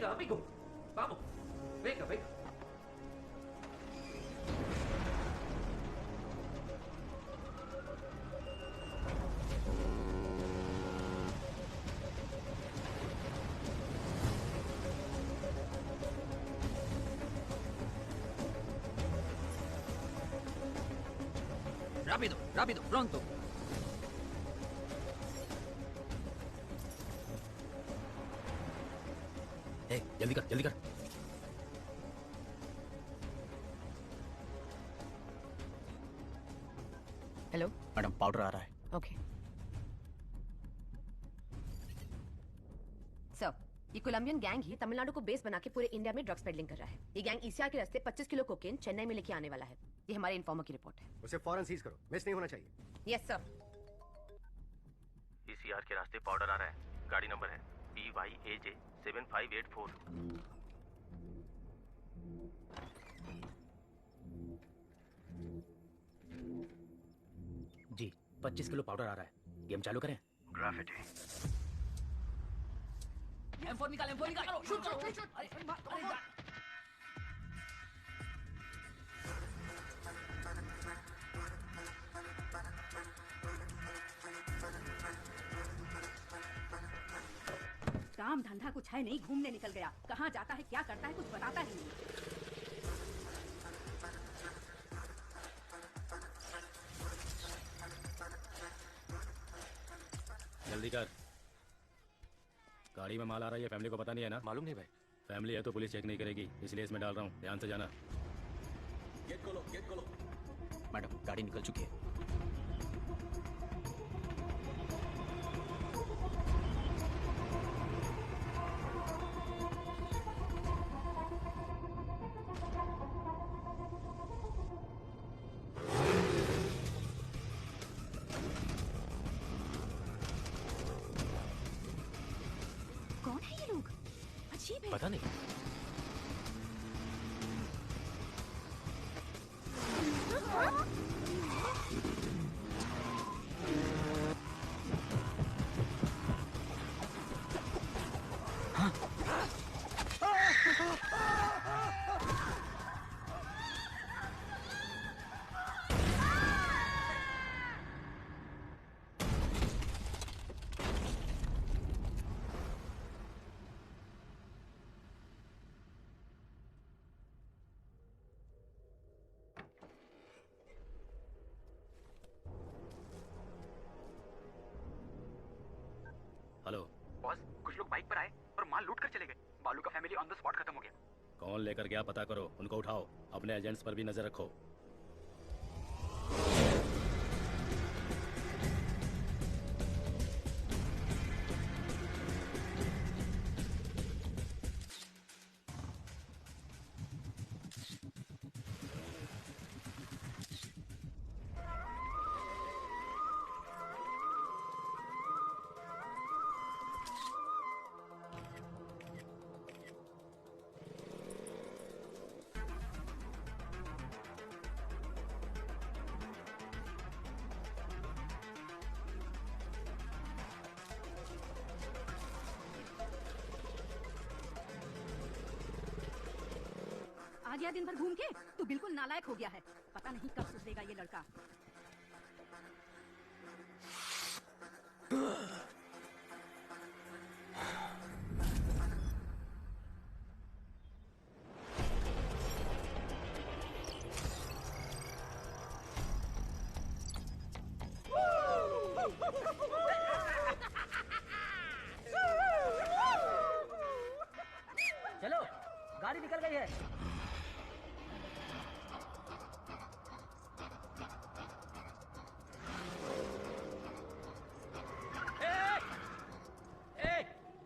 amiga, amigo. Vamos. Venga, venga. Rápido, rápido, pronto. जल्दी कर, जल्दी कर। हेलो मैडम, पाउडर आ रहा है। ओके सर, ये कोलंबियन गैंग ही तमिलनाडु को बेस बना के पूरे इंडिया में ड्रग्स पेडलिंग कर रहा है। ये गैंग ईसीआर के रास्ते 25 किलो कोकेन चेन्नई में लेके आने वाला है। ये हमारे इन्फॉर्मर की रिपोर्ट है। उसे फौरन सीज करो, मिस नहीं होना चाहिए। Yes sir. ईसीआर के रास्ते पाउडर आ रहा है। गाड़ी नंबर है PYAJ 7584। जी, 25 किलो पाउडर आ रहा है। गेम चालू करें? ग्राफिटी। M4 निकाल, M4 निकाल। शूट करो। काम धंधा कुछ है नहीं, घूमने निकल गया। कहाँ जाता है, क्या करता है, कुछ बताता ही नहीं। जल्दी कर। गाड़ी में माल आ रहा है, फैमिली को पता नहीं है ना? मालूम नहीं भाई। फैमिली है तो पुलिस चेक नहीं करेगी, इसलिए इसमें डाल रहा हूँ, ध्यान से जाना। गेट खोलो, गेट खोलो। मैडम, गाड़ी निकल चुकी है। कौन है ये लोग? अजीब है। पता नहीं। हेलो बॉस, कुछ लोग बाइक पर आए और माल लूट कर चले गए। बालू का फैमिली ऑन द स्पॉट खत्म हो गया। कौन लेकर गया पता करो, उनको उठाओ। अपने एजेंट्स पर भी नजर रखो। आ गया दिन भर घूम के, तू बिल्कुल नालायक हो गया है। पता नहीं कब सुधरेगा ये लड़का। चलो, गाड़ी निकल गई है।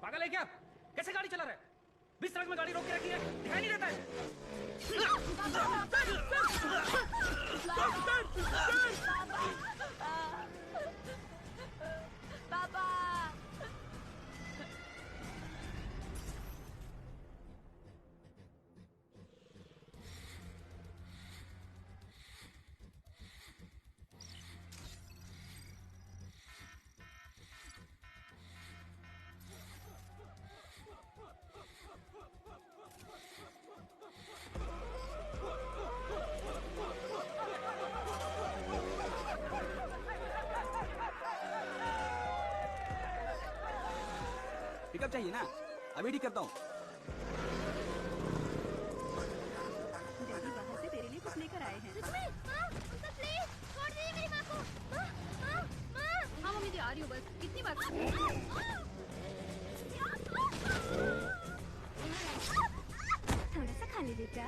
पागल है क्या? कैसे गाड़ी चला रहा है? बीच सड़क में गाड़ी रोक के रखी है, दिखाई नहीं देता है? पापा पिकअप चाहिए ना, अभी ठीक करता हूँ। डैडी बाहर से तेरे लिए कुछ लेकर आए हैं। हाँ मम्मी जी आ रही हूँ बस, कितनी बार? थोड़ा सा खा ले बेटा।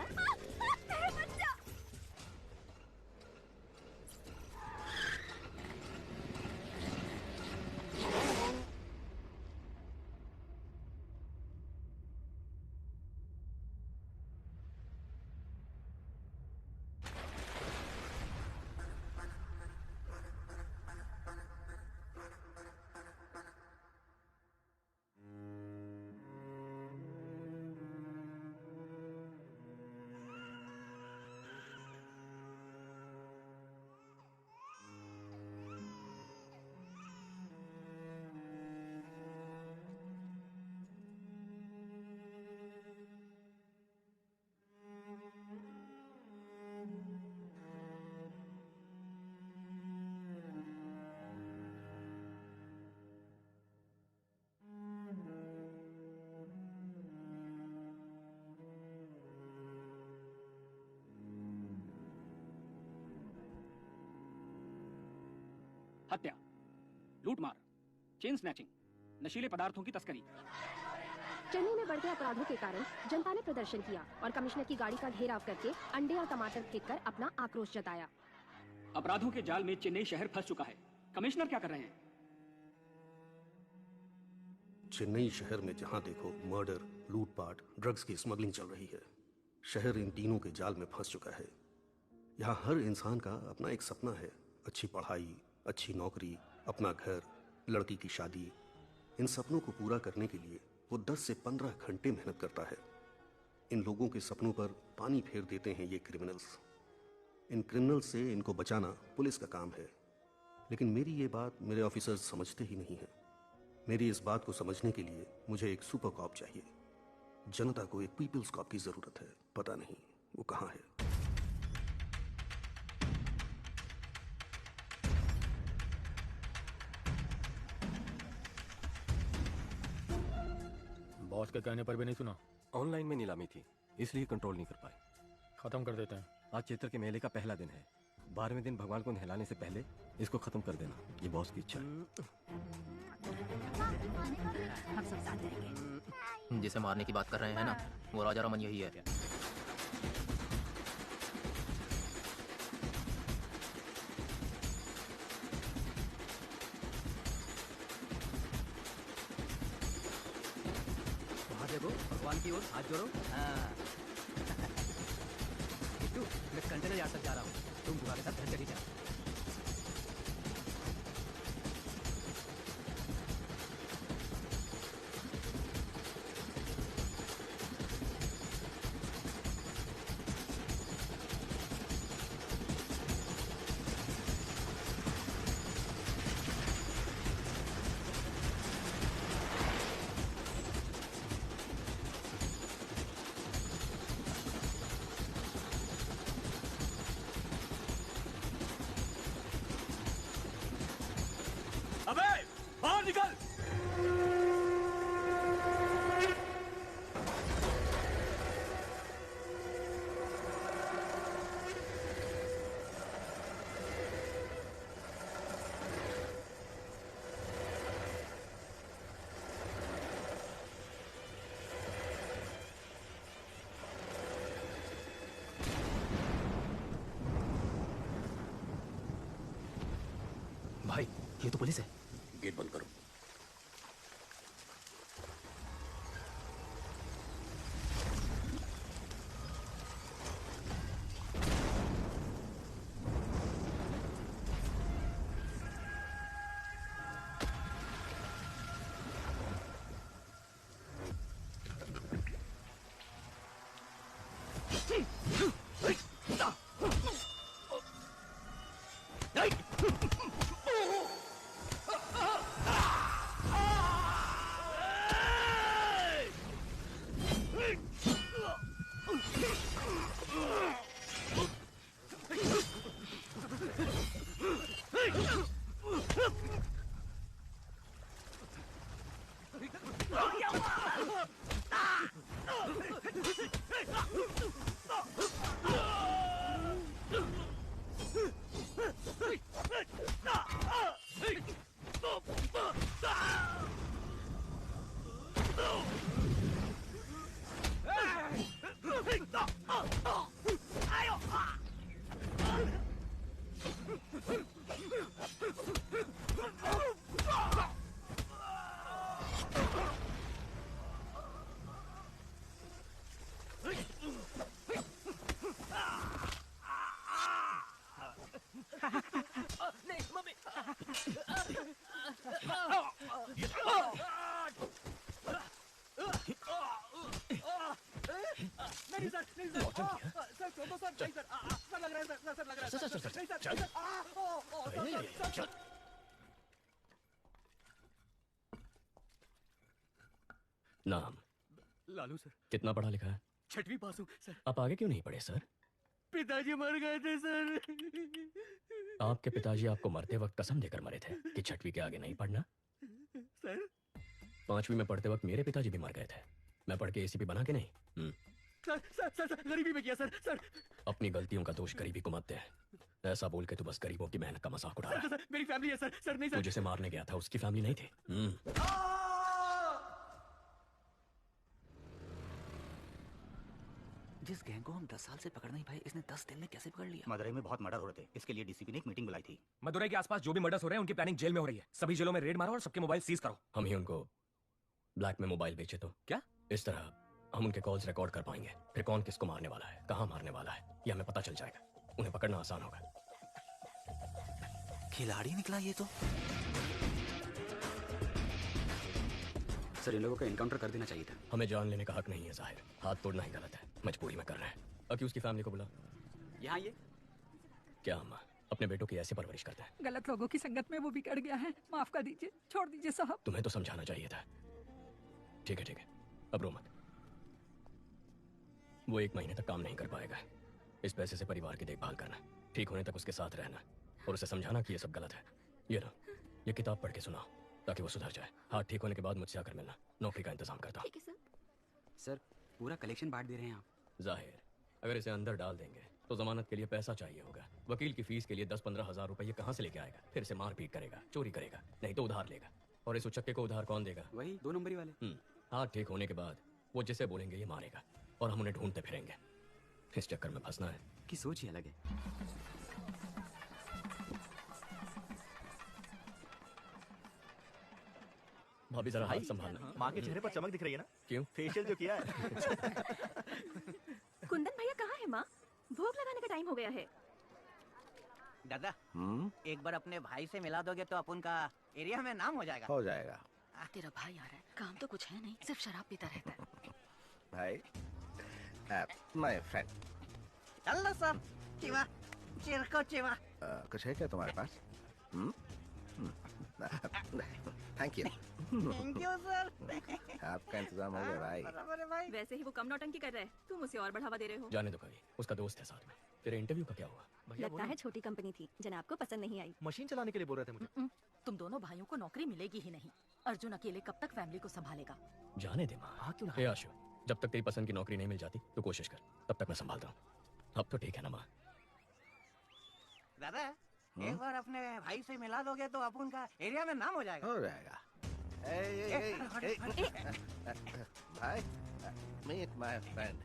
हत्या, लूटमार, चेन स्नैचिंग, नशीले पदार्थों की तस्करी। चेन्नई में बढ़ते अपराधों के कारण जनता ने प्रदर्शन किया और कमिश्नर की गाड़ी का घेराव करके अंडे और टमाटर फेंककर अपना आक्रोश जताया। अपराधों के जाल में चेन्नई शहर फंस चुका है। कमिश्नर क्या कर रहे हैं? चेन्नई शहर में जहां देखो मर्डर, लूटपाट, ड्रग्स की स्मगलिंग चल रही है। शहर इन तीनों के जाल में फंस चुका है। यहाँ हर इंसान का अपना एक सपना है, अच्छी पढ़ाई, अच्छी नौकरी, अपना घर, लड़की की शादी। इन सपनों को पूरा करने के लिए वो 10 से 15 घंटे मेहनत करता है। इन लोगों के सपनों पर पानी फेर देते हैं ये क्रिमिनल्स। इन क्रिमिनल्स से इनको बचाना पुलिस का काम है, लेकिन मेरी ये बात मेरे ऑफिसर्स समझते ही नहीं हैं। मेरी इस बात को समझने के लिए मुझे एक सुपर कॉप चाहिए। जनता को एक पीपल्स कॉप की जरूरत है। पता नहीं वो कहाँ है। बॉस के कहने पर भी नहीं सुना। ऑनलाइन में नीलामी थी, इसलिए कंट्रोल नहीं कर पाए। खत्म कर देते हैं। आज चैत्र के मेले का पहला दिन है। 12वें दिन भगवान को नहलाने से पहले इसको खत्म कर देना, ये बॉस की इच्छा है। हम सब साथ रहेंगे। जिसे मारने की बात कर रहे हैं ना, वो राजा रमन यही है। देखो भगवान की ओर हाथ जोड़ो। किट्टू, मैं कंटेनर यार्ड तक जा रहा हूँ, तुम बुआ के साथ घर चली जा। अबे बाहर निकल। भाई ये तो पुलिस है। गेट बंद करो। नाम? लालू सर। कितना पढ़ा लिखा है? 6वीं पास हूँ सर। आप आगे क्यों नहीं पढ़े सर? पिताजी मर गए थे सर। आपके पिताजी आपको मरते वक्त कसम देकर मरे थे कि 6वीं के आगे नहीं पढ़ना। सर 5वीं में पढ़ते वक्त मेरे पिताजी भी मर गए थे। मैं पढ़ के एसीपी बना के नहीं। सर गरीबी में किया सर। अपनी गलतियों का दोष गरीबी को मत दे। ऐसा बोल के तू बस गरीबों की मेहनत का मजाक उड़ा रहा है। सर मेरी फैमिली है सर नहीं तू सर। जिसे मारने गया था उसकी फैमिली नहीं थी। जिस गैंग को हम 10 साल से पकड़ नहीं पाए, इसने 10 दिन में कैसे पकड़ लिया? मदुरई में बहुत मर्डर हो रहे थे, इसके लिए डीसीपी ने एक मीटिंग बुलाई थी। मदुरई के आसपास जो भी मर्डर्स हो रहे हैं उनकी प्लानिंग जेल में हो रही है। सभी जेलों में रेड मारो और सबके मोबाइल सीज करो। हम ही उनको ब्लैक में मोबाइल बेचे तो क्या? इस तरह हम उनके कॉल्स रिकॉर्ड कर पाएंगे। फिर कौन किसको मारने वाला है, कहाँ मारने वाला है, ये हमें पता चल जाएगा। उन्हें पकड़ना आसान होगा। खिलाड़ी निकला ये तो। सर इन लोगों का एनकाउंटर कर देना चाहिए था। हमें जान लेने का हक नहीं है जाहिर। हाथ तोड़ना ही गलत है, मजबूरी में कर रहे हैं। अक्यूज की फैमिली को बुला। यहाँ ये क्या हम अपने बेटों की ऐसे परवरिश करते हैं? गलत लोगों की संगत में वो बिगड़ गया है, माफ कर दीजिए, छोड़ दीजिए साहब। तुम्हें तो समझाना चाहिए था। ठीक है अब रो मत। वो 1 महीने तक काम नहीं कर पाएगा। इस पैसे से परिवार की देखभाल करना, ठीक होने तक उसके साथ रहना और उसे समझाना कि ये सब गलत है। ये ना, ये किताब पढ़ के सुनाओ ताकि वो सुधर जाए। हाथ ठीक होने के बाद मुझसे आकर मिलना, नौकरी का इंतजाम करता। ठीक है सर। सर पूरा कलेक्शन बांट दे रहे हैं आप। जाहिर अगर इसे अंदर डाल देंगे तो जमानत के लिए पैसा चाहिए होगा। वकील की फीस के लिए 10-15 हजार रुपए ये कहाँ से लेके आएगा? फिर से मारपीट करेगा, चोरी करेगा, नहीं तो उधार लेगा। और इस उचक्के को उधार कौन देगा? वही 2 नंबरी वाले। हाथ ठीक होने के बाद वो जिसे बोलेंगे ये मारेगा और हम उन्हें ढूंढते फिरेंगे। इस चक्कर में फंसना है की सोच ही अलग है। भाभी जरा हाथ संभालना। माँ के चेहरे पर चमक दिख रही है ना? क्यों? फेशियल जो किया है। कुंदन भैया कहाँ है माँ? भोग लगाने का टाइम हो गया है। दादा एक बार अपने भाई से मिला दोगे तो अपन का एरिया में नाम हो जाएगा। हो जाएगा। तेरा भाई आ रहा है, काम तो कुछ है नहीं, सिर्फ शराब पीता रहता है। भाई माय फ्रेंड। चलो सर, चिवा चिरको चिवा। कुछ है क्या तुम्हारे पास? Thank you. Thank you sir. आपका इंतजाम हो गया भाई। बराबर है भाई। वैसे ही वो कम नौटंकी कर रहा है, तुम उसे और बढ़ावा दे रहे हो। जाने दो भाई, उसका दोस्त है साथ में। तेरे इंटरव्यू का क्या हुआ? लगता है छोटी कंपनी थी, जनाब को पसंद नहीं आई। मशीन चलाने के लिए बोल रहे थे मुझे। तुम दोनों भाइयों को नौकरी मिलेगी ही नहीं। अर्जुन अकेले कब तक फैमिली को संभालेगा? जाने दे माँ। हाँ, क्यों ना? हे आशु, जब तक तेरी पसंद की नौकरी नहीं मिल जाती तो कोशिश कर, तब तक मैं संभालता हूँ। अब तो ठीक है ना माँ? दादा एक बार अपने भाई से मिला दोगे तो अपन का एरिया में नाम हो जाएगा। हो जाएगा। भाई मीट माय फ्रेंड।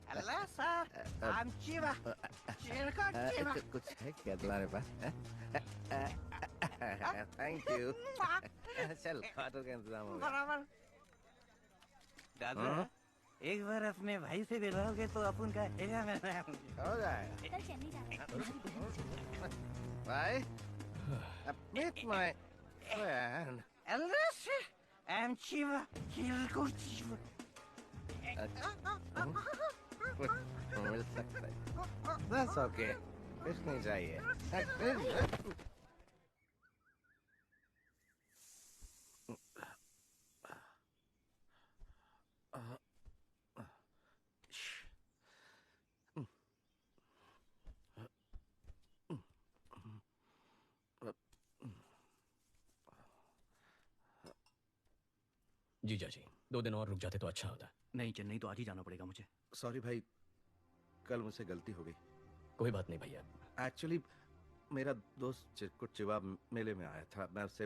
अल्लाह सर, I'm चिवा चिरको चिवा। कुछ है क्या तुम्हारे पास? Thank you. चल खाटो का इंतजाम हो गया। बराबर। दादा एक बार अपने भाई से मिलोगे तो अपन का एरिया में नाम हो जाएगा। भाई मीट माय फ्रेंड। अल्लाह सर, I'm चिवा चिरको चिवा। मिल सकता है। That's okay. कुछ नहीं चाहिए। जीजा जी 2 दिन और रुक जाते तो अच्छा होता। नहीं, चेन्नई तो आज ही जाना पड़ेगा मुझे। सॉरी भाई, कल मुझसे गलती हो गई। कोई बात नहीं भैया। एक्चुअली मेरा दोस्त चिरकुट चिवा मेले में आया था, मैं उससे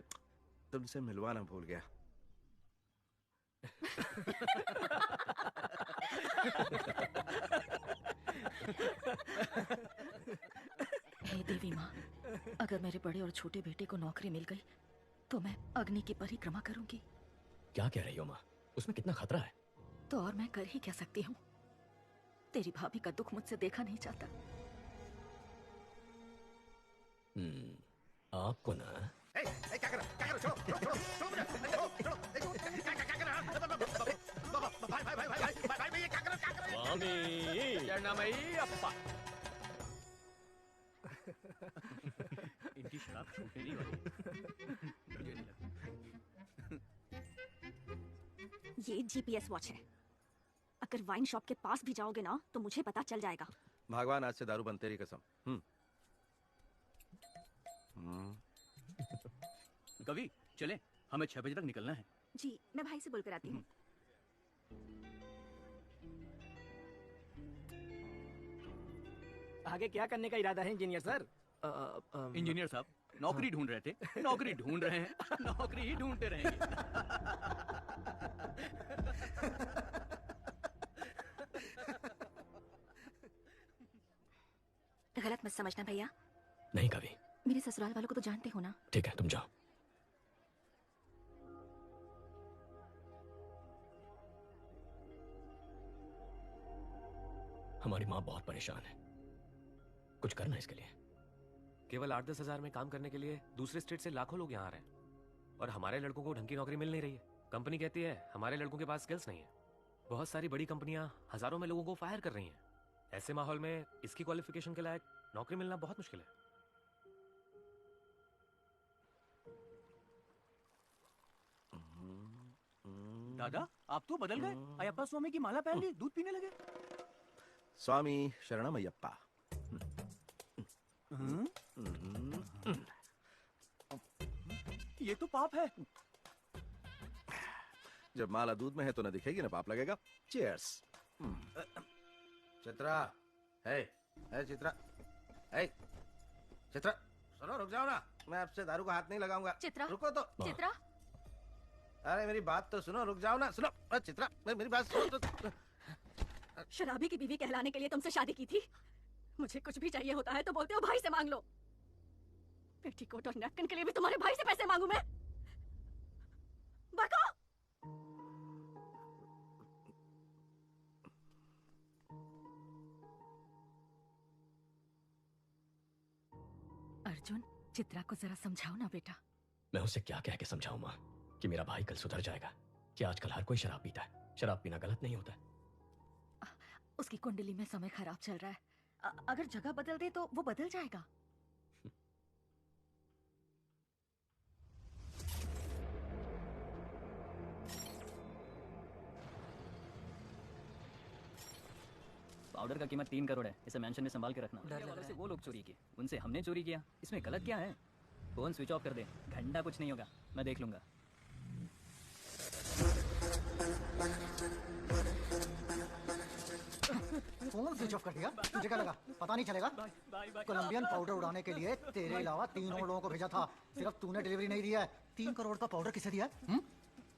तुमसे मिलवाना भूल गया। हे देवी माँ, अगर मेरे बड़े और छोटे बेटे को नौकरी मिल गई तो मैं अग्नि की परिक्रमा करूंगी। क्या कह रही हो माँ? उसमें कितना खतरा है। तो और मैं कर ही क्या सकती हूँ? तेरी भाभी का दुख मुझसे देखा नहीं जाता। आपको ना क्या कर रहा? छोड़ो भाई, ये क्या कर रहा? चरणमयी अप्पा। इनकी शराब ये जीपीएस वॉच है। अगर वाइन शॉप के पास भी जाओगे ना तो मुझे पता चल जाएगा। भगवान आज से दारू बंद, तेरी कसम। कवि चले, हमें 6 बजे तक निकलना है। जी मैं भाई से बोलकर आती हूँ। आगे क्या करने का इरादा है इंजीनियर सर? इंजीनियर साहब नौकरी ढूंढ रहे थे, नौकरी ढूंढ रहे हैं, नौकरी ही ढूंढते रहेंगे। गलत मत समझना भैया। नहीं कभी। मेरे ससुराल वालों को तो जानते हो ना। ठीक है तुम जाओ। हमारी माँ बहुत परेशान है, कुछ करना इसके लिए। केवल 8-10 हजार में काम करने के लिए दूसरे स्टेट से लाखों लोग यहाँ आ रहे हैं और हमारे लड़कों को ढंग की नौकरी मिल नहीं रही है। कंपनी कहती है हमारे लड़कों के पास स्किल्स नहीं है। बहुत सारी बड़ी कंपनियां हजारों में लोगों को फायर कर रही हैं। ऐसे माहौल में इसकी क्वालिफिकेशन के लायक नौकरी मिलना बहुत मुश्किल है। दादा आप तो बदल गए, अयप्पा स्वामी की माला पहन ली, दूध पीने लगे। स्वामी शरणम अयप्पा। ये तो पाप है। जब माला दूध में है तो ना दिखेगी ना पाप लगेगा। चीयर्स। चित्रा, हे चित्रा, हे चित्रा, सुनो रुक जाओ ना, मैं आपसे दारू का हाथ नहीं लगाऊंगा। चित्रा रुको तो। चित्रा अरे मेरी बात तो सुनो, रुक जाओ ना। सुनो चित्रा, मेरी बात सुनो तो। शराबी की बीवी कहलाने के लिए तुमसे शादी की थी। मुझे कुछ भी चाहिए होता है तो बोलते हो भाई से मांग लो। पेटीकोट और नैपकिन के लिए भी तुम्हारे भाई से पैसे मांगू मैं? बको! अर्जुन, चित्रा को जरा समझाओ ना बेटा। मैं उसे क्या कह के समझाऊं माँ कि मेरा भाई कल सुधर जाएगा, कि आजकल हर कोई शराब पीता है। शराब पीना गलत नहीं होता है। उसकी कुंडली में समय खराब चल रहा है। अगर जगह बदल दे तो वो बदल जाएगा। पाउडर का कीमत 3 करोड़ है। इसे मेंशन में संभाल के रखना। वालों से वो लोग चोरी किए, उनसे हमने चोरी किया। इसमें गलत क्या है? फोन स्विच ऑफ कर दे, घंटा कुछ नहीं होगा, मैं देख लूंगा। फोन स्विच ऑफ कर दिया? तुझे क्या लगा पता नहीं चलेगा? कोलंबियन पाउडर उड़ाने के लिए तेरे अलावा 3 और लोगों को भेजा था, सिर्फ तूने डिलीवरी नहीं दिया है। 3 करोड़ का पाउडर किसे दिया है?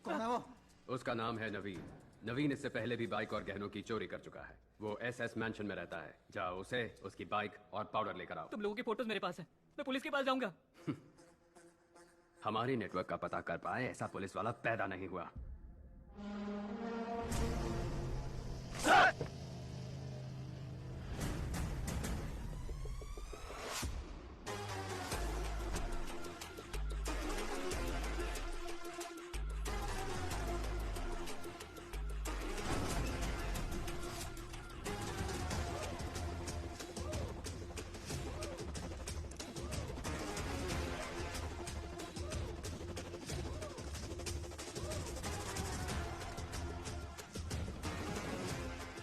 कौन है वो? उसका नाम है नवीन। नवीन इससे पहले भी बाइक और गहनों की चोरी कर चुका है। वो SS मैंशन में रहता है। जाओ उसे, उसकी बाइक और पाउडर लेकर आओ। तुम लोगों की फोटोज मेरे पास है, मैं पुलिस के पास जाऊंगा। हमारी नेटवर्क का पता कर पाए ऐसा पुलिस वाला पैदा नहीं हुआ।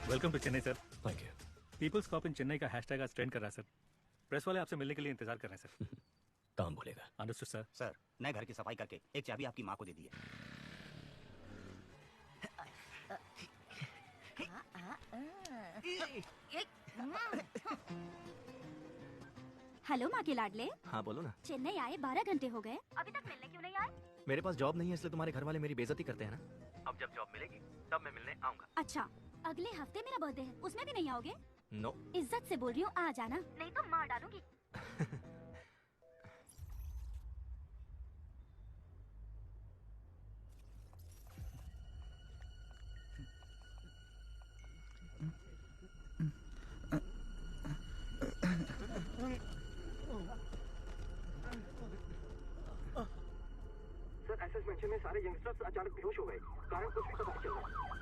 Welcome to Chennai sir. Thank you. Peoples cop in Chennai का हैशटैग आज ट्रेंड कर रहा है सर। प्रेस वाले आपसे मिलने के लिए इंतजार कर रहे हैं सर। काम बोलेगा। Understood sir. सर नए घर की सफाई करके एक चाबी आपकी माँ को दे दी है। हेलो माँ के लाडले। हाँ बोलो ना। चेन्नई आए 12 घंटे हो गए, अभी तक मिलने क्यों नहीं आए? मेरे पास जॉब नहीं है इसलिए तुम्हारे घर वाले मेरी बेइज्जती करते हैं ना। अब जब जॉब मिलेगी तब मैं मिलने आऊंगा। अच्छा, अगले हफ्ते मेरा बर्थडे है, उसमें भी नहीं आओगे? नो। इज्जत से बोल रही हूँ, आ जाना, नहीं तो मार डालूंगी। सर एसएस मेंशन में सारे यंगस्टर्स अचानक बेहोश हो गए, कारण कुछ भी पता नहीं चल रहा।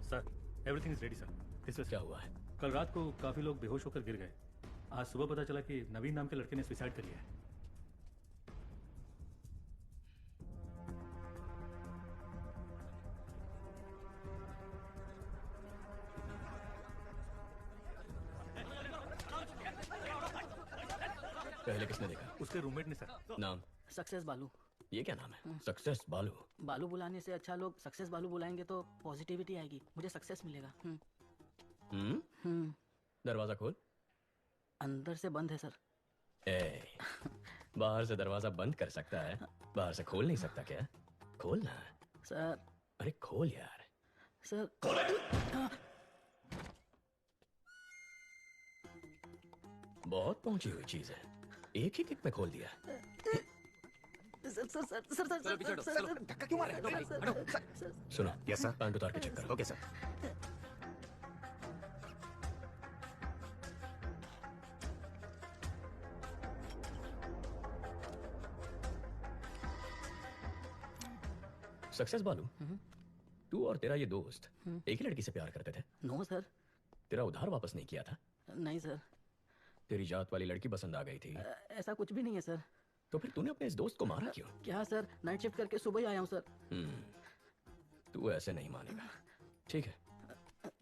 Sir everything is ready sir. क्या हुआ है? कल रात को काफी लोग बेहोश होकर गिर गए। आज सुबह पता चला कि नवीन नाम के लड़के ने सुसाइड कर लिया है। पहले किसने देखा? उसके रूममेट ने सर। नाम? सक्सेस बालू। ये क्या नाम है? सक्सेस बालू। बालू बुलाने से अच्छा लोग सक्सेस बालू बुलाएंगे तो पॉजिटिविटी आएगी, मुझे सक्सेस मिलेगा। दरवाजा खोल। अंदर से बंद है सर। ए, बाहर से दरवाजा बंद कर सकता है, बाहर से खोल नहीं सकता क्या? खोल ना सर। अरे खोल यार सर। बहुत पहुंची हुई चीज है, एक ही किक में खोल दिया। Sir sir sir sir sir पीछे हटो, सर चलो, सर धक्का क्यों मार रहे हो? सर सुनो, यस सर, पैंट उतार के चेक करो। Okay sir. सक्सेस बालू, तू और तेरा ये दोस्त एक ही लड़की से प्यार करते थे? No sir. तेरा उधार वापस नहीं किया था? नहीं सर। तेरी जात वाली लड़की पसंद आ गई थी? ऐसा कुछ भी नहीं है सर। तो फिर तूने अपने इस दोस्त को मारा क्यों? क्या सर, नाइट शिफ्ट करके सुबह ही आया हूँ सर। तू ऐसे नहीं मानेगा। ठीक है,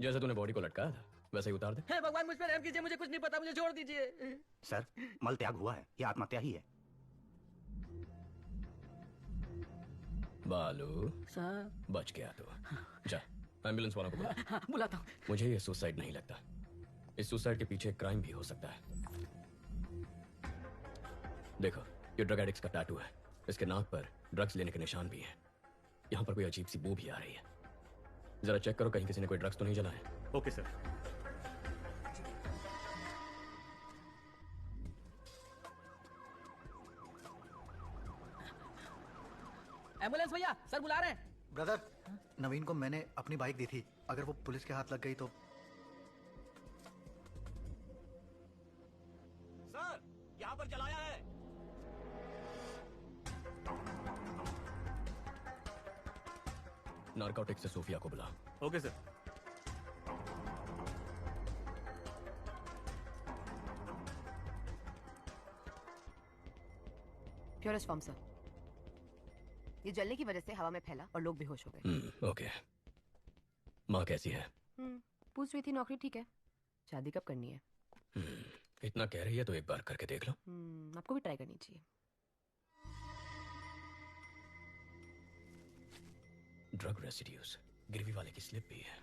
जैसे तूने बॉडी को लटकाया था वैसे ही उतार दे। हे भगवान, मुझ पर रहम कीजिए, मुझे कुछ नहीं पता, मुझे छोड़ दीजिए। सर, मल त्याग हुआ है, ये आत्महत्या ही है। बालू सर। बच गया तू। जा एम्बुलेंस वालों को बुला। हाँ, बुलाता हूँ। मुझे ये सुसाइड नहीं लगता, इस सुसाइड के पीछे क्राइम भी हो सकता है। देखो, ये ड्रग एडिक्ट्स का टैटू है, इसके नाक पर ड्रग्स लेने के निशान भी हैं। यहाँ पर कोई अजीब सी बू भी आ रही है, जरा चेक करो कहीं किसी ने कोई ड्रग्स तो नहीं जलाए। Okay sir. एम्बुलेंस भैया, सर बुला रहे हैं। ब्रदर, नवीन को मैंने अपनी बाइक दी थी, अगर वो पुलिस के हाथ लग गई तो। सर, यहाँ पर जलाया है। नारकोटिक्स से सोफिया को बुला। Okay sir. Purest form sir. ये जलने की वजह से हवा में फैला और लोग बेहोश हो गए। ओके। माँ कैसी है? पूछ रही थी, नौकरी ठीक है। शादी कब करनी है? इतना कह रही है तो एक बार करके देख लो। आपको भी ट्राई करनी चाहिए। ड्रग रेसिड्यूज, गिरवी वाले की स्लिप भी है।